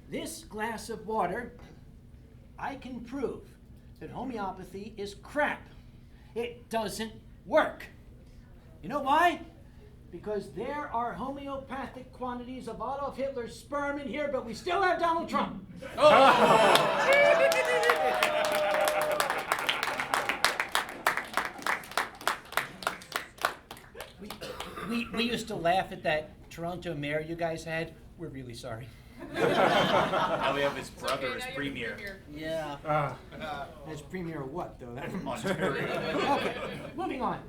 This glass of water, I can prove that homeopathy is crap. It doesn't work. You know why? Because there are homeopathic quantities of Adolf Hitler's sperm in here, but we still have Donald Trump. We used to laugh at that Toronto mayor you guys had. We're really sorry. Now we have his brother Okay, as now you're premier. Yeah. As premier of what, though? Ontario. Okay, moving on.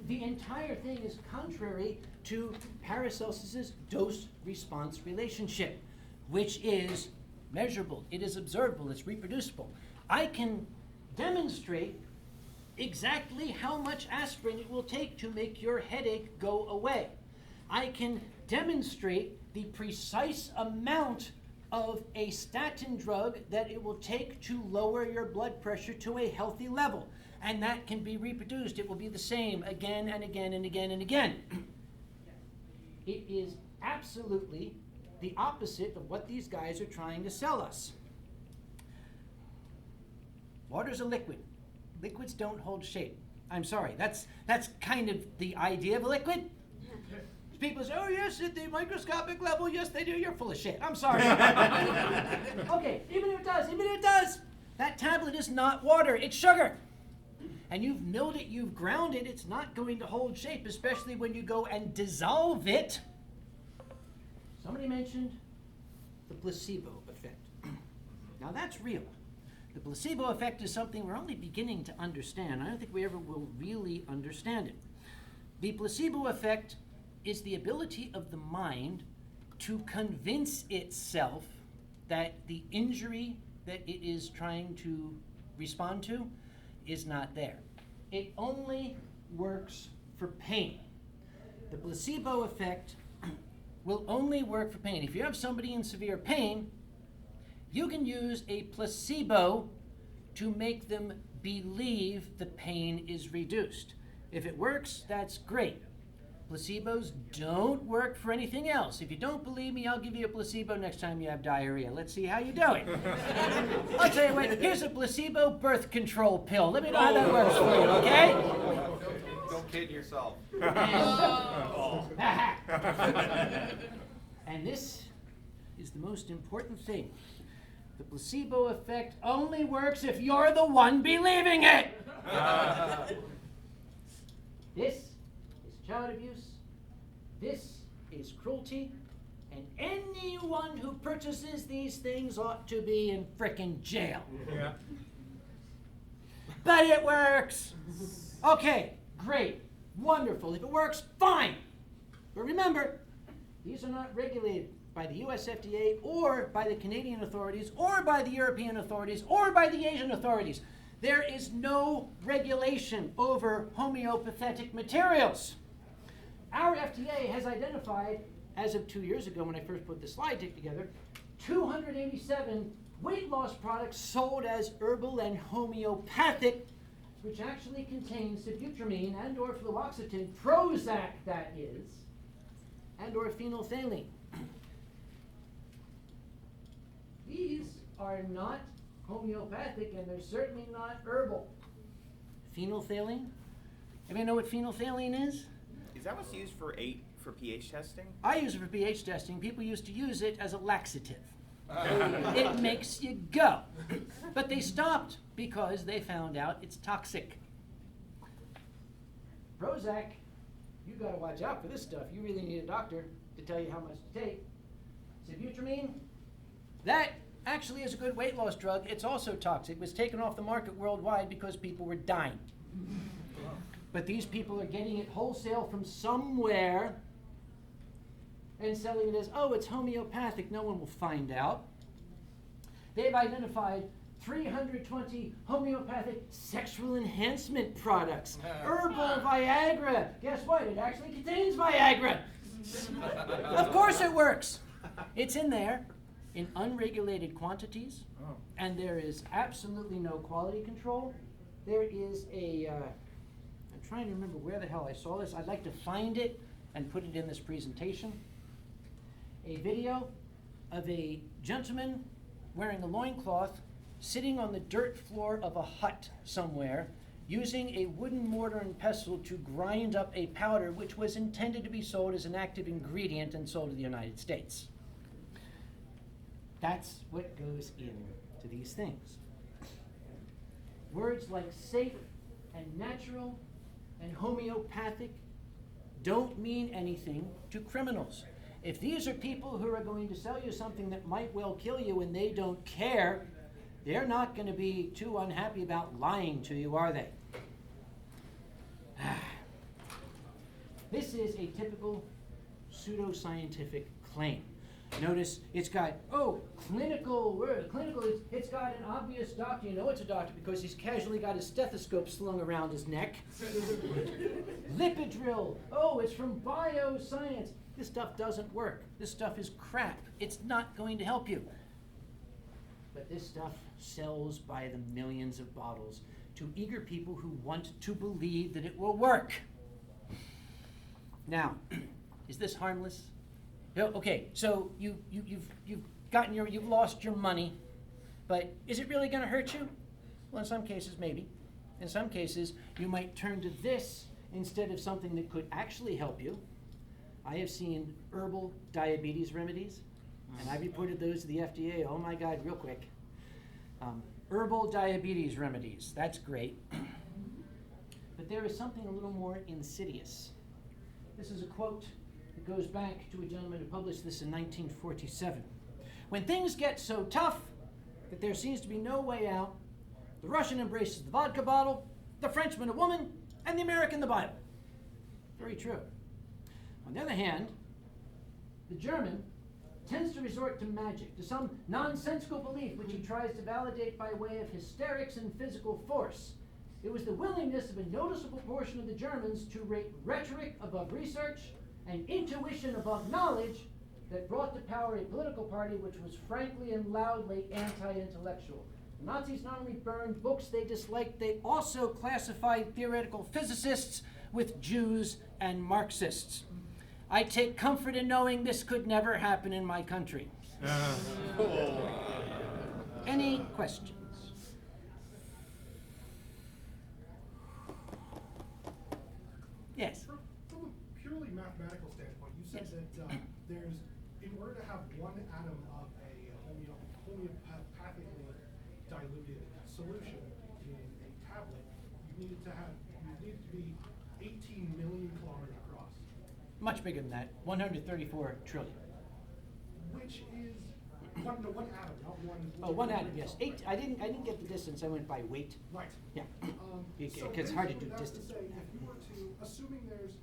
The entire thing is contrary to Paracelsus's dose-response relationship, which is measurable, it is observable, it's reproducible. I can demonstrate exactly how much aspirin it will take to make your headache go away. I can demonstrate the precise amount of a statin drug that it will take to lower your blood pressure to a healthy level. And that can be reproduced. It will be the same again and again and again and again. It is absolutely the opposite of what these guys are trying to sell us. Water's a liquid. Liquids don't hold shape. I'm sorry, that's kind of the idea of a liquid. People say, oh yes, at the microscopic level, yes they do, you're full of shit. I'm sorry. Okay, even if it does, that tablet is not water, it's sugar. And you've milled it, you've ground it, it's not going to hold shape, especially when you go and dissolve it. Somebody mentioned the placebo effect. Now that's real. The placebo effect is something we're only beginning to understand. I don't think we ever will really understand it. The placebo effect is the ability of the mind to convince itself that the injury that it is trying to respond to is not there. It only works for pain. The placebo effect will only work for pain. If you have somebody in severe pain, you can use a placebo to make them believe the pain is reduced. If it works, that's great. Placebos don't work for anything else. If you don't believe me, I'll give you a placebo next time you have diarrhea. Let's see how you do it. I'll tell you what, here's a placebo birth control pill. Let me know how that works for you, okay? Don't kid yourself. And this is the most important thing. The placebo effect only works if you're the one believing it. This is child abuse. This is cruelty. And anyone who purchases these things ought to be in frickin' jail. Yeah. But it works. Okay, great, wonderful. If it works, fine. But remember, these are not regulated by the US FDA or by the Canadian authorities or by the European authorities or by the Asian authorities. There is no regulation over homeopathic materials. Our FDA has identified, as of 2 years ago when I first put the slide deck together, 287 weight loss products sold as herbal and homeopathic, which actually contain sibutramine and or fluoxetine, Prozac that is, and or phenolphthalein. These are not homeopathic and they're certainly not herbal. Phenolphthalein? Anybody know what phenolphthalein is? Is that what's used for pH testing? I use it for pH testing. People used to use it as a laxative. It makes you go. But they stopped because they found out it's toxic. Prozac, you gotta watch out for this stuff. You really need a doctor to tell you how much to take. Sibutramine, that actually is a good weight loss drug. It's also toxic. It was taken off the market worldwide because people were dying. But these people are getting it wholesale from somewhere and selling it as, oh, it's homeopathic. No one will find out. They've identified 320 homeopathic sexual enhancement products. Herbal Viagra. Guess what? It actually contains Viagra. Of course it works. It's in there in unregulated quantities, and there is absolutely no quality control. There is a, I'm trying to remember where the hell I saw this. I'd like to find it and put it in this presentation. A video of a gentleman wearing a loincloth sitting on the dirt floor of a hut somewhere using a wooden mortar and pestle to grind up a powder which was intended to be sold as an active ingredient and sold to the United States. That's what goes into these things. Words like safe and natural and homeopathic don't mean anything to criminals. If these are people who are going to sell you something that might well kill you and they don't care, they're not going to be too unhappy about lying to you, are they? This is a typical pseudoscientific claim. Notice it's got, clinical, it's got an obvious doctor. You know it's a doctor because he's casually got his stethoscope slung around his neck. Lipidrill, it's from Bioscience. This stuff doesn't work. This stuff is crap. It's not going to help you. But this stuff sells by the millions of bottles to eager people who want to believe that it will work. Now, is this harmless? Okay, so you've lost your money, but is it really going to hurt you? Well, in some cases, maybe. In some cases, you might turn to this instead of something that could actually help you. I have seen herbal diabetes remedies, and I reported those to the FDA, oh my God, real quick. Herbal diabetes remedies, that's great. But there is something a little more insidious. This is a quote that goes back to a gentleman who published this in 1947. When things get so tough that there seems to be no way out, the Russian embraces the vodka bottle, the Frenchman a woman, and the American the Bible. Very true. On the other hand, the German tends to resort to magic, to some nonsensical belief which he tries to validate by way of hysterics and physical force. It was the willingness of a noticeable portion of the Germans to rate rhetoric above research and intuition above knowledge that brought to power a political party which was frankly and loudly anti-intellectual. The Nazis not only burned books they disliked, they also classified theoretical physicists with Jews and Marxists. I take comfort in knowing this could never happen in my country. Any questions? Yes. From a purely mathematical standpoint, you said Yes. that there's, in order to have one atom of a homeopathically diluted solution in a tablet, you need to be 18 million kilometers across, Much bigger than that, 134 trillion. which is one atom, not one. Oh, one atom, yes. I didn't get the distance, I went by weight. Right. Yeah. So It's hard to do basically that's distance. to say, if you were to, assuming there's,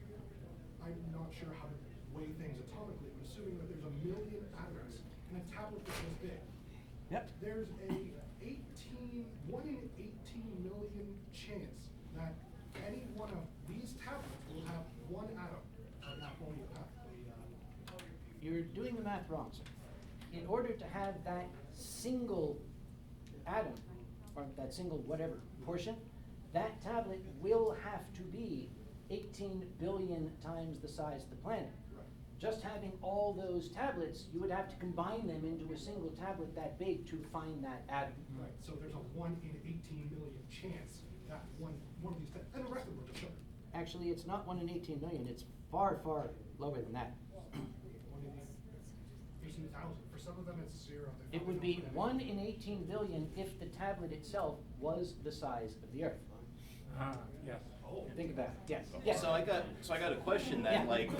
I'm not sure how to weigh things atomically, but assuming that there's 1 million atoms in a tablet that's this big, Yep. there's a 1 in 18 million chance that any one of these tablets will have one atom of that homeopathically. You're doing the math wrong, sir. In order to have that single atom, or that single whatever portion, that tablet will have to be 18 billion times the size of the planet. Right. Just having all those tablets, you would have to combine them into a single tablet that big to find that atom. Right, so there's a 1 in 18 million chance that one of these, and the rest of them are just sugar. Actually, it's not 1 in 18 million, it's far, far lower than that. 1 in 18,000. For some of them, it's 0. They're It would probably be not 1 in 18 billion if the tablet itself was the size of the Earth. Yes. Think about it, yes. Yes. So I got a question then, Yeah. like,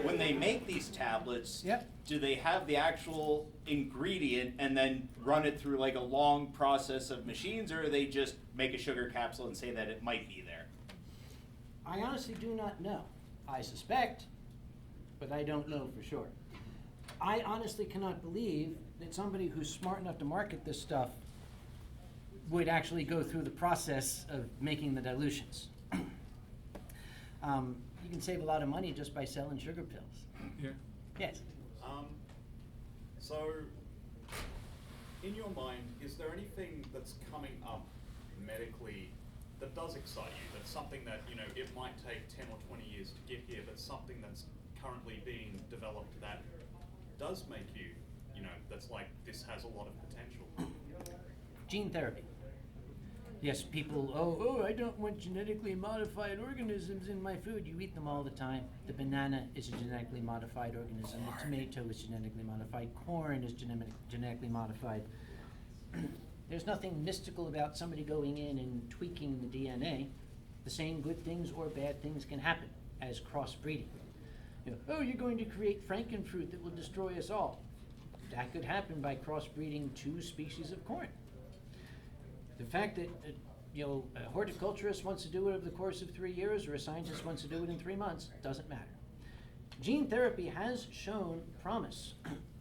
when they make these tablets, Yep. do they have the actual ingredient and then run it through like a long process of machines, or they just make a sugar capsule and say that it might be there? I honestly do not know. I suspect, but I don't know for sure. I honestly cannot believe that somebody who's smart enough to market this stuff would actually go through the process of making the dilutions. You can save a lot of money just by selling sugar pills. Yeah. Yes. So, in your mind, is there anything that's coming up medically that does excite you? That's something that, you know, it might take 10 or 20 years to get here, but something that's currently being developed that does make you, you know, that's like, this has a lot of potential? Gene therapy. Yes, people, I don't want genetically modified organisms in my food. You eat them all the time. The banana is a genetically modified organism. The tomato is genetically modified. Corn is genetically modified. There's nothing mystical about somebody going in and tweaking the DNA. The same good things or bad things can happen as crossbreeding. You know, you're going to create frankenfruit that will destroy us all. That could happen by crossbreeding 2 species of corn. The fact that a horticulturist wants to do it over the course of 3 years or a scientist wants to do it in 3 months doesn't matter. Gene therapy has shown promise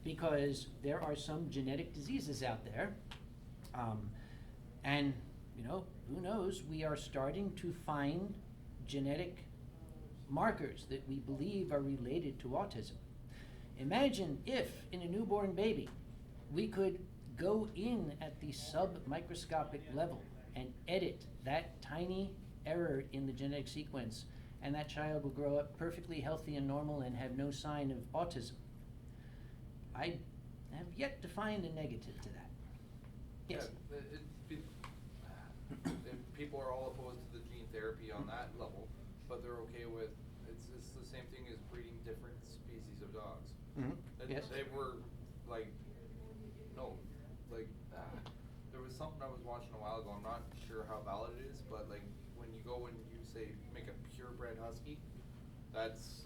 because there are some genetic diseases out there, and who knows, we are starting to find genetic markers that we believe are related to autism. Imagine if in a newborn baby we could go in at the sub-microscopic level and edit that tiny error in the genetic sequence, and that child will grow up perfectly healthy and normal and have no sign of autism. I have yet to find a negative to that. Yes? People are all opposed to the gene therapy on that level, but they're okay with, it's the same thing as breeding different species of dogs. Mm-hmm. Yes? They were like, no, like, there was something I was watching a while ago, I'm not sure how valid it is, but like, when you go and you say, make a purebred husky, that's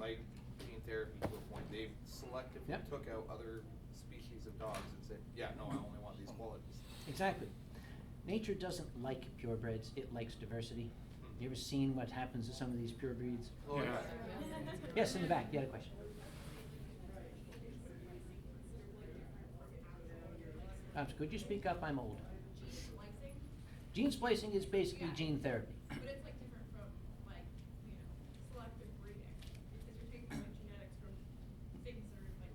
like gene therapy to a point. They selectively Yep. took out other species of dogs and said, yeah, no, I only want these qualities. Exactly. Nature doesn't like purebreds, it likes diversity. You ever seen what happens to some of these purebreds? Oh, yeah. Yes, in the back, you had a question. Could you speak up? I'm old. Gene splicing? Gene splicing is basically gene therapy. But it's like different from like, you know, selective breeding. Because you're taking like genetics from things that are like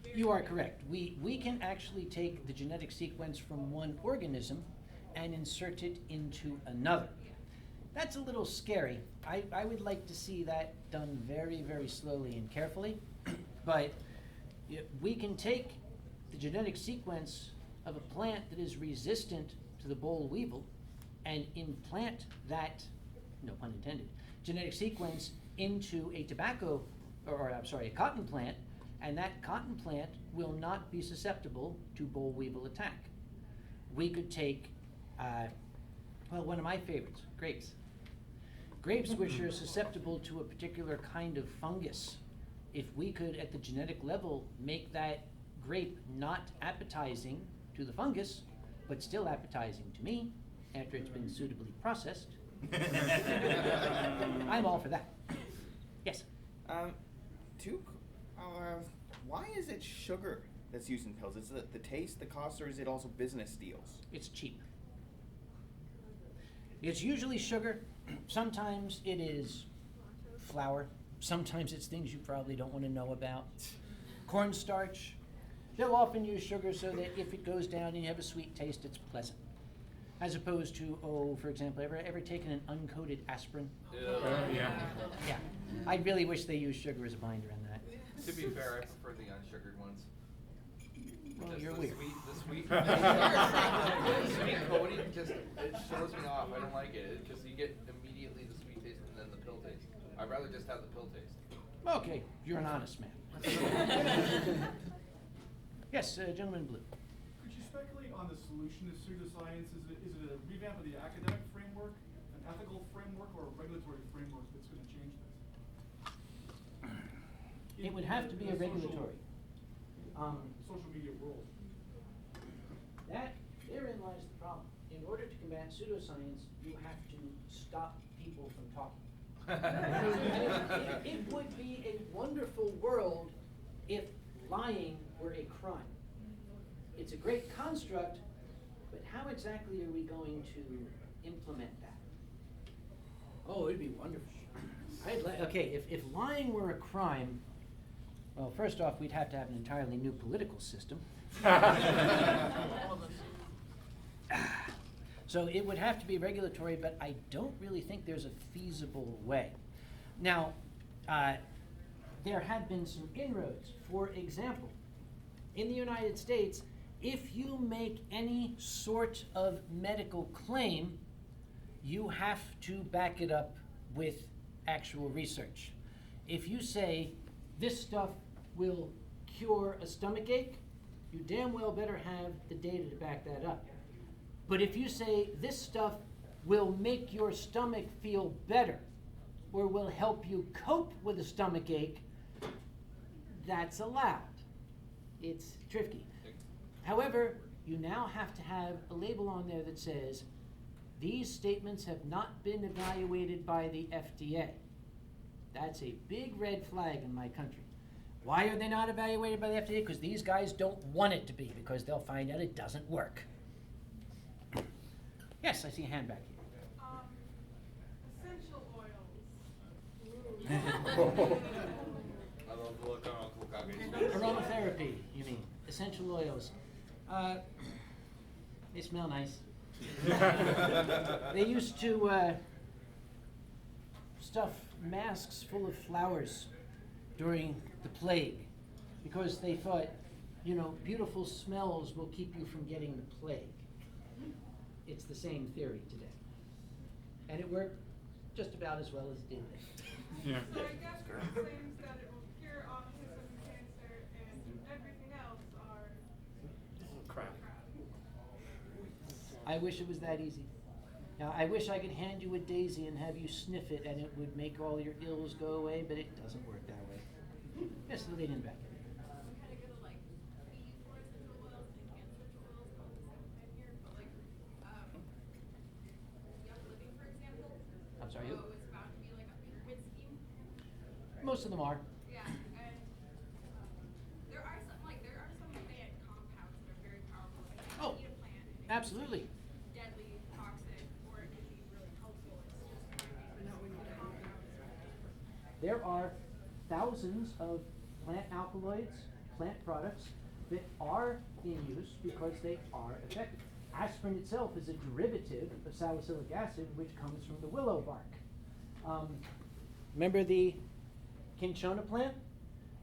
very You are different. correct. We can actually take the genetic sequence from one organism and insert it into another. That's a little scary. I would like to see that done very, very slowly and carefully. But we can take the genetic sequence of a plant that is resistant to the boll weevil and implant that, no pun intended, genetic sequence into a tobacco, or I'm sorry, a cotton plant, and that cotton plant will not be susceptible to boll weevil attack. We could take, well, one of my favorites, grapes. Grapes which are susceptible to a particular kind of fungus. If we could, at the genetic level, make that grape not appetizing to the fungus, but still appetizing to me, after it's been suitably processed, I'm all for that. Yes? Why is it sugar that's used in pills? Is it the taste, the cost, or is it also business deals? It's cheap. It's usually sugar. Sometimes it is flour. Sometimes it's things you probably don't want to know about. Cornstarch. They'll often use sugar so that if it goes down and you have a sweet taste, it's pleasant. As opposed to, for example, ever taken an uncoated aspirin? Yeah. Yeah. I really wish they used sugar as a binder in that. To be fair, I prefer the unsugared ones. Well, Just you're the weird. The sweet coating just, it shows me off. I don't like it. It just, you get immediately the sweet taste and then the pill taste. I'd rather just have the pill taste. Okay, you're an honest man. Yes, gentleman in blue. Could you speculate on the solution to pseudoscience? Is it a revamp of the academic framework, an ethical framework, or a regulatory framework that's going to change this? It would have to be a regulatory. Social media world. Therein lies the problem. In order to combat pseudoscience, you have to stop people from talking. It would be a wonderful world if lying were a crime. It's a great construct, but how exactly are we going to implement that? Oh, it'd be wonderful. Okay, if lying were a crime, well, first off, we'd have to have an entirely new political system. So it would have to be regulatory, but I don't really think there's a feasible way. Now, there have been some inroads. For example, in the United States, if you make any sort of medical claim, you have to back it up with actual research. If you say, this stuff will cure a stomach ache, you damn well better have the data to back that up. But if you say, this stuff will make your stomach feel better, or will help you cope with a stomach ache, that's allowed. It's tricky. However, you now have to have a label on there that says, these statements have not been evaluated by the FDA. That's a big red flag in my country. Why are they not evaluated by the FDA? Because these guys don't want it to be, because they'll find out it doesn't work. Yes, I see a hand back here. Essential oils. I love the look on Uncle Kage's face. Aromatherapy, you mean? Essential oils. They smell nice. They used to stuff masks full of flowers during the plague because they thought, beautiful smells will keep you from getting the plague. It's the same theory today. And it worked just about as well as it did then. Yeah. So I guess your claims that it will cure autism, cancer, and everything else are Crap. I wish it was that easy. Now, I wish I could hand you a daisy and have you sniff it and it would make all your ills go away, but it doesn't work that way. Yes, the lady in the back. I'm sorry, you? Most of them are. Yeah, and there are some bad compounds that are very Absolutely. deadly, toxic, or it could be really helpful. It's just knowing the compounds. There are thousands of plant alkaloids, plant products that are in use because they are effective. Aspirin itself is a derivative of salicylic acid, which comes from the willow bark. Remember the cinchona plant?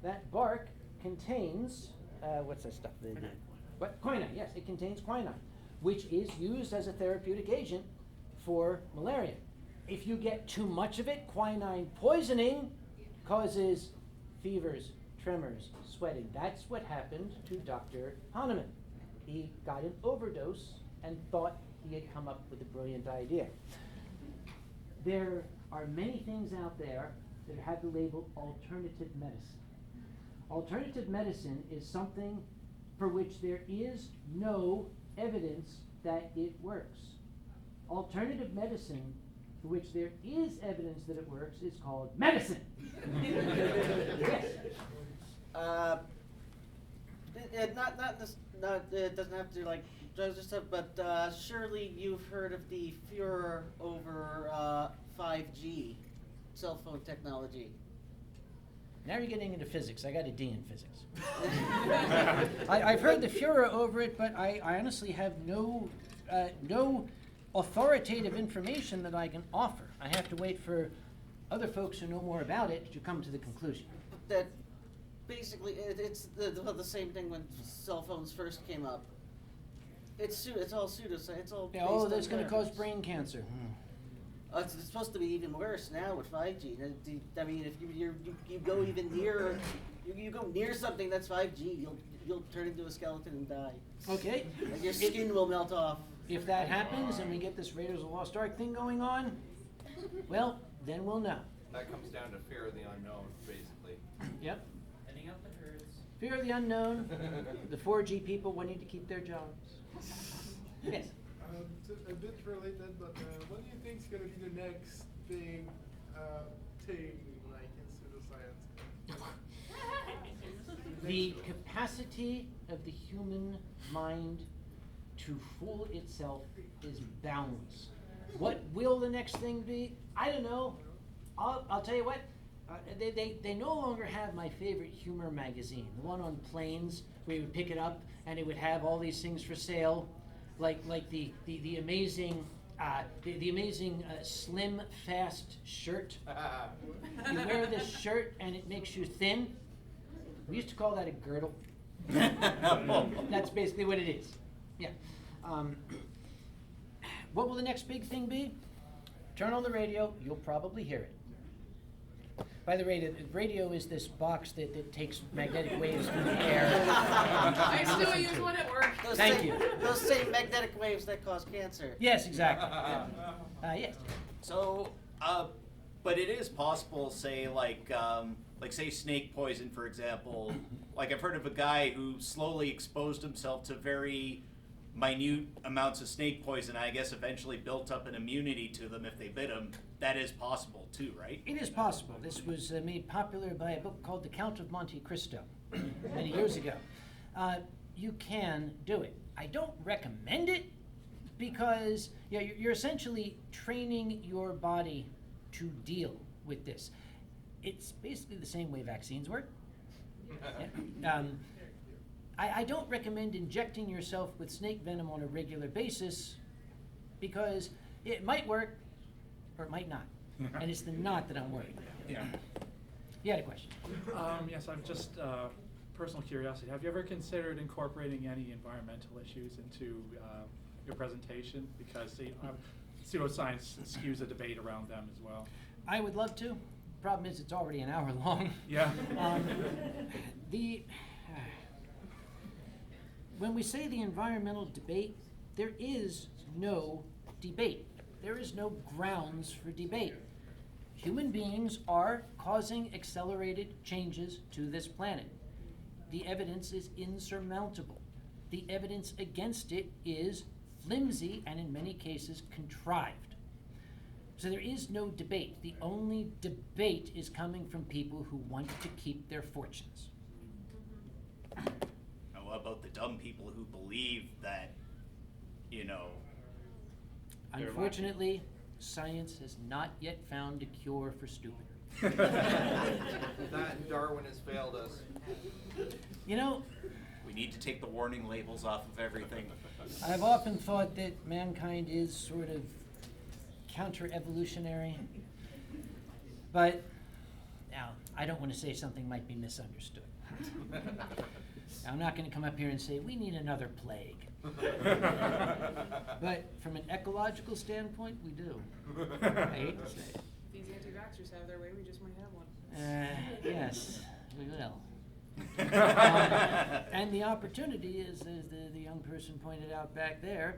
That bark contains, what's that stuff? What? Quinine, yes, it contains quinine, which is used as a therapeutic agent for malaria. If you get too much of it, quinine poisoning causes fevers, tremors, sweating. That's what happened to Dr. Hahnemann. He got an overdose and thought he had come up with a brilliant idea. There are many things out there that have the label alternative medicine. Alternative medicine is something for which there is no evidence that it works. Alternative medicine for which there is evidence that it works is called medicine. Yes. It doesn't have to like drugs or stuff, but surely you've heard of the furor over 5G cell phone technology. Now you're getting into physics. I got a D in physics. I've heard the furor over it, but I honestly have no authoritative information that I can offer. I have to wait for other folks who know more about it to come to the conclusion. That basically it's the same thing when cell phones first came up. It's all pseudoscience. It's all Yeah, oh, that's going to cause brain cancer. It's supposed to be even worse now with 5G. I mean, if you go even near, you go near something that's 5G, you'll turn into a skeleton and die. Okay. Like your skin will melt off. If that happens and we get this Raiders of the Lost Ark thing going on, well, then we'll know. That comes down to fear of the unknown, basically. Yep. Ending up the herds. Fear of the unknown, the 4G people wanting to keep their jobs. Yes. A bit related, but what do you think is going to be the next big thing, like in pseudoscience? The capacity of the human mind to fool itself is boundless. What will the next thing be? I don't know. I'll tell you what. They no longer have my favorite humor magazine, the one on planes where you would pick it up and it would have all these things for sale, like the amazing slim fast shirt. You wear this shirt and it makes you thin. We used to call that a girdle. That's basically what it is. Yeah. What will the next big thing be? Turn on the radio, you'll probably hear it. By the way, the radio is this box that takes magnetic waves through the air. I still use one at work. Thank you. Those same magnetic waves that cause cancer. Yes, exactly. Yes. So, but it is possible, say, like say snake poison, for example. Like I've heard of a guy who slowly exposed himself to very minute amounts of snake poison. I guess eventually built up an immunity to them if they bit him. That is possible too, right? It is possible. This was made popular by a book called The Count of Monte Cristo many years ago. You can do it. I don't recommend it because you're essentially training your body to deal with this. It's basically the same way vaccines work. I don't recommend injecting yourself with snake venom on a regular basis because it might work or it might not. And it's the not that I'm worried about. Yeah. You had a question. Yes, I'm just personal curiosity. Have you ever considered incorporating any environmental issues into your presentation? Because pseudoscience skews the debate around them as well. I would love to. Problem is, it's already an hour long. Yeah. When we say the environmental debate, there is no debate. There is no grounds for debate. Human beings are causing accelerated changes to this planet. The evidence is insurmountable. The evidence against it is flimsy and in many cases contrived. So there is no debate. The only debate is coming from people who want to keep their fortunes. Now, what about the dumb people who believe that you know. Unfortunately, science has not yet found a cure for stupid. That and Darwin has failed us. You know, We need to take the warning labels off of everything. I've often thought that mankind is sort of counter-evolutionary, but now, I don't want to say something might be misunderstood. I'm not going to come up here and say, we need another plague. But from an ecological standpoint, we do. I hate to say it. If these anti-vaxxers have their way, we just might have one. Yes, we will. And the opportunity is, as the young person pointed out back there,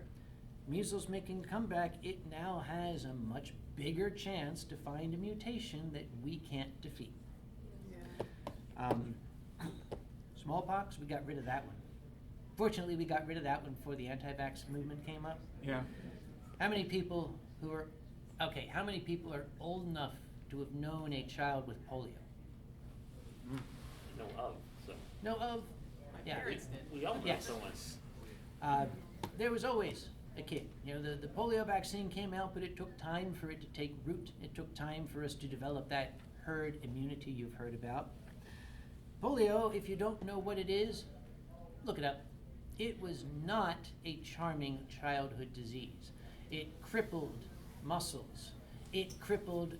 measles making a comeback, it now has a much bigger chance to find a mutation that we can't defeat. Yeah. Smallpox, we got rid of that one. Fortunately, we got rid of that one before the anti-vax movement came up. Yeah. How many people how many people are old enough to have known a child with polio? Know of, so. Know of? Yeah. parents did. We all know Yes. someone. There was always a kid. You know, the polio vaccine came out, but it took time for it to take root. It took time for us to develop that herd immunity you've heard about. Polio, if you don't know what it is, look it up. It was not a charming childhood disease. It crippled muscles. It crippled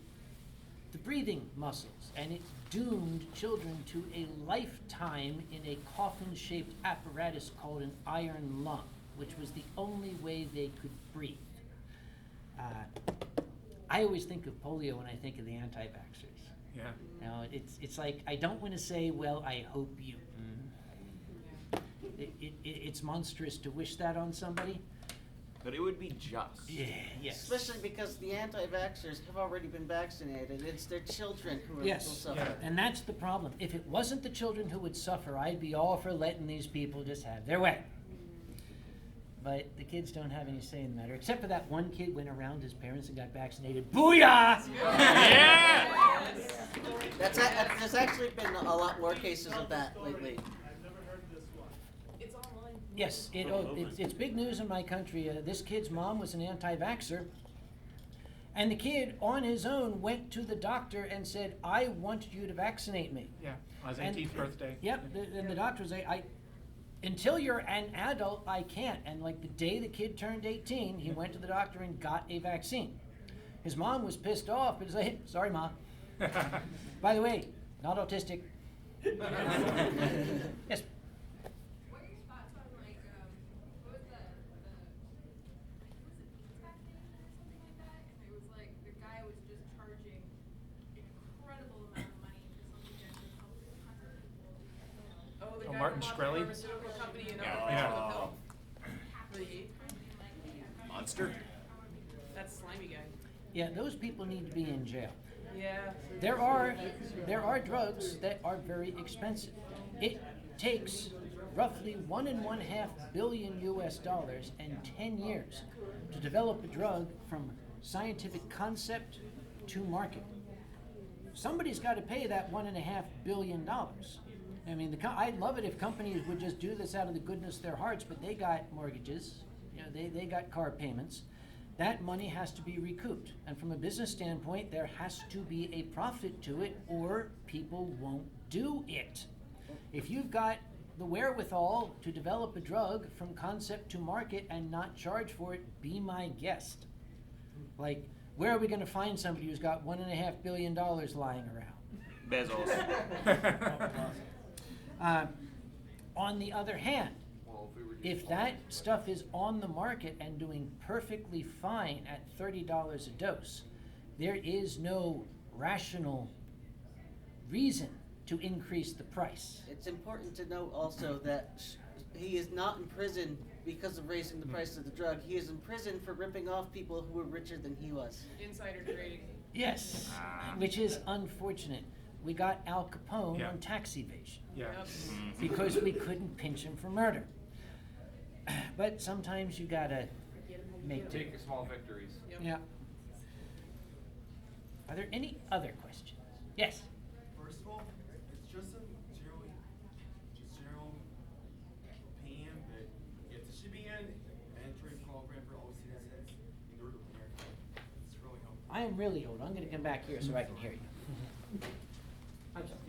the breathing muscles, and it doomed children to a lifetime in a coffin-shaped apparatus called an iron lung, which was the only way they could breathe. I always think of polio when I think of the anti-vaxxers. Yeah. You know, it's like, I don't want to say, well, I hope you. It's monstrous to wish that on somebody. But it would be just. Yeah, yes. Especially because the anti-vaxxers have already been vaccinated. It's their children who will Yes, suffer. and that's the problem. If it wasn't the children who would suffer, I'd be all for letting these people just have their way. But the kids don't have any say in the matter, except for that one kid went around his parents and got vaccinated. Booyah! Yeah! There's actually been a lot more cases of that lately. It's online. Yes, it's big news in my country. This kid's mom was an anti-vaxxer, and the kid, on his own, went to the doctor and said, I want you to vaccinate me. Yeah, on his And- 18th birthday. Yep, and the doctor was like, until you're an adult, I can't. And like the day the kid turned 18, he went to the doctor and got a vaccine. His mom was pissed off, but he's like, sorry, Ma. By the way, not autistic. Yes. What are your thoughts on like what was the vaccination or something like that? It was like the guy was just charging incredible amount of money for something that could help hundreds of people. Oh, the Oh, guy Martin who bought Shkreli? the pharmaceutical company and Yeah. the pill. Monster? That slimy guy. Yeah, those people need to be in jail. Yeah. There are drugs that are very expensive. It takes roughly $1.5 billion and 10 years to develop a drug from scientific concept to market. Somebody's got to pay that $1.5 billion. I mean, I'd love it if companies would just do this out of the goodness of their hearts, but they got mortgages, you know, they got car payments. That money has to be recouped. And from a business standpoint, there has to be a profit to it, or people won't do it. If you've got the wherewithal to develop a drug from concept to market and not charge for it, be my guest. Like, where are we going to find somebody who's got $1.5 billion lying around? Bezos. On the other hand, if that stuff is on the market and doing perfectly fine at $30 a dose, there is no rational reason to increase the price. It's important to note also that he is not in prison because of raising the price of the drug. He is in prison for ripping off people who were richer than he was. Insider trading. Yes, which is unfortunate. We got Al Capone Yeah. on tax evasion Yeah. because we couldn't pinch him for murder. But sometimes you gotta make do. Take your small victories. Yep. Yeah. Are there any other questions? Yes. First of all, it's just a zero opinion, but if the shipping and entry program I am really old. I'm gonna come back here so I can hear you. I'm sorry.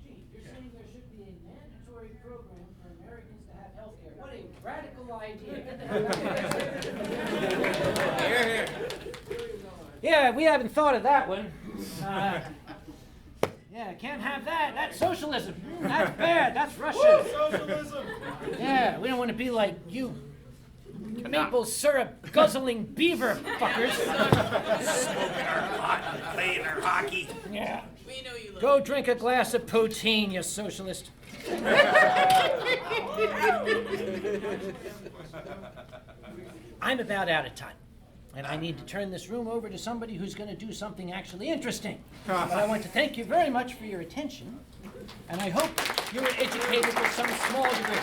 Gee, you're saying there should be a mandatory program for Americans to have health care. What a radical idea. Get the hell out of here. Here, here. Yeah, we haven't thought of that one. Yeah, can't have that. That's socialism. That's bad. That's Russia. Socialism! Yeah, we don't want to be like you maple syrup guzzling beaver fuckers. Smoking our pot and playing our hockey. Yeah. We know you love Go drink a glass of poutine, you socialist. I'm about out of time, and I need to turn this room over to somebody who's going to do something actually interesting. But I want to thank you very much for your attention, and I hope you were educated to some small degree.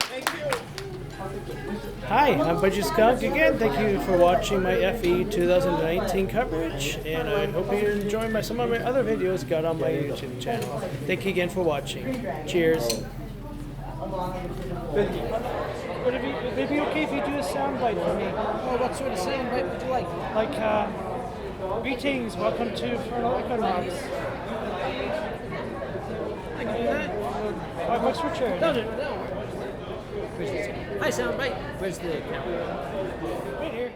Thank you. Hi, I'm Budgie Skunk again. Thank you for watching my FE 2019 coverage, and I hope you enjoy some of my other videos got on my YouTube channel. Thank you again for watching. Cheers. Would it be okay if you do a soundbite for me? Oh, what sort of soundbite would you like? Like, greetings, welcome to Furnal Equinox. I can do that. $5 for charity. No. Where's the sound? Hi, soundbite. Where's the camera? Right here.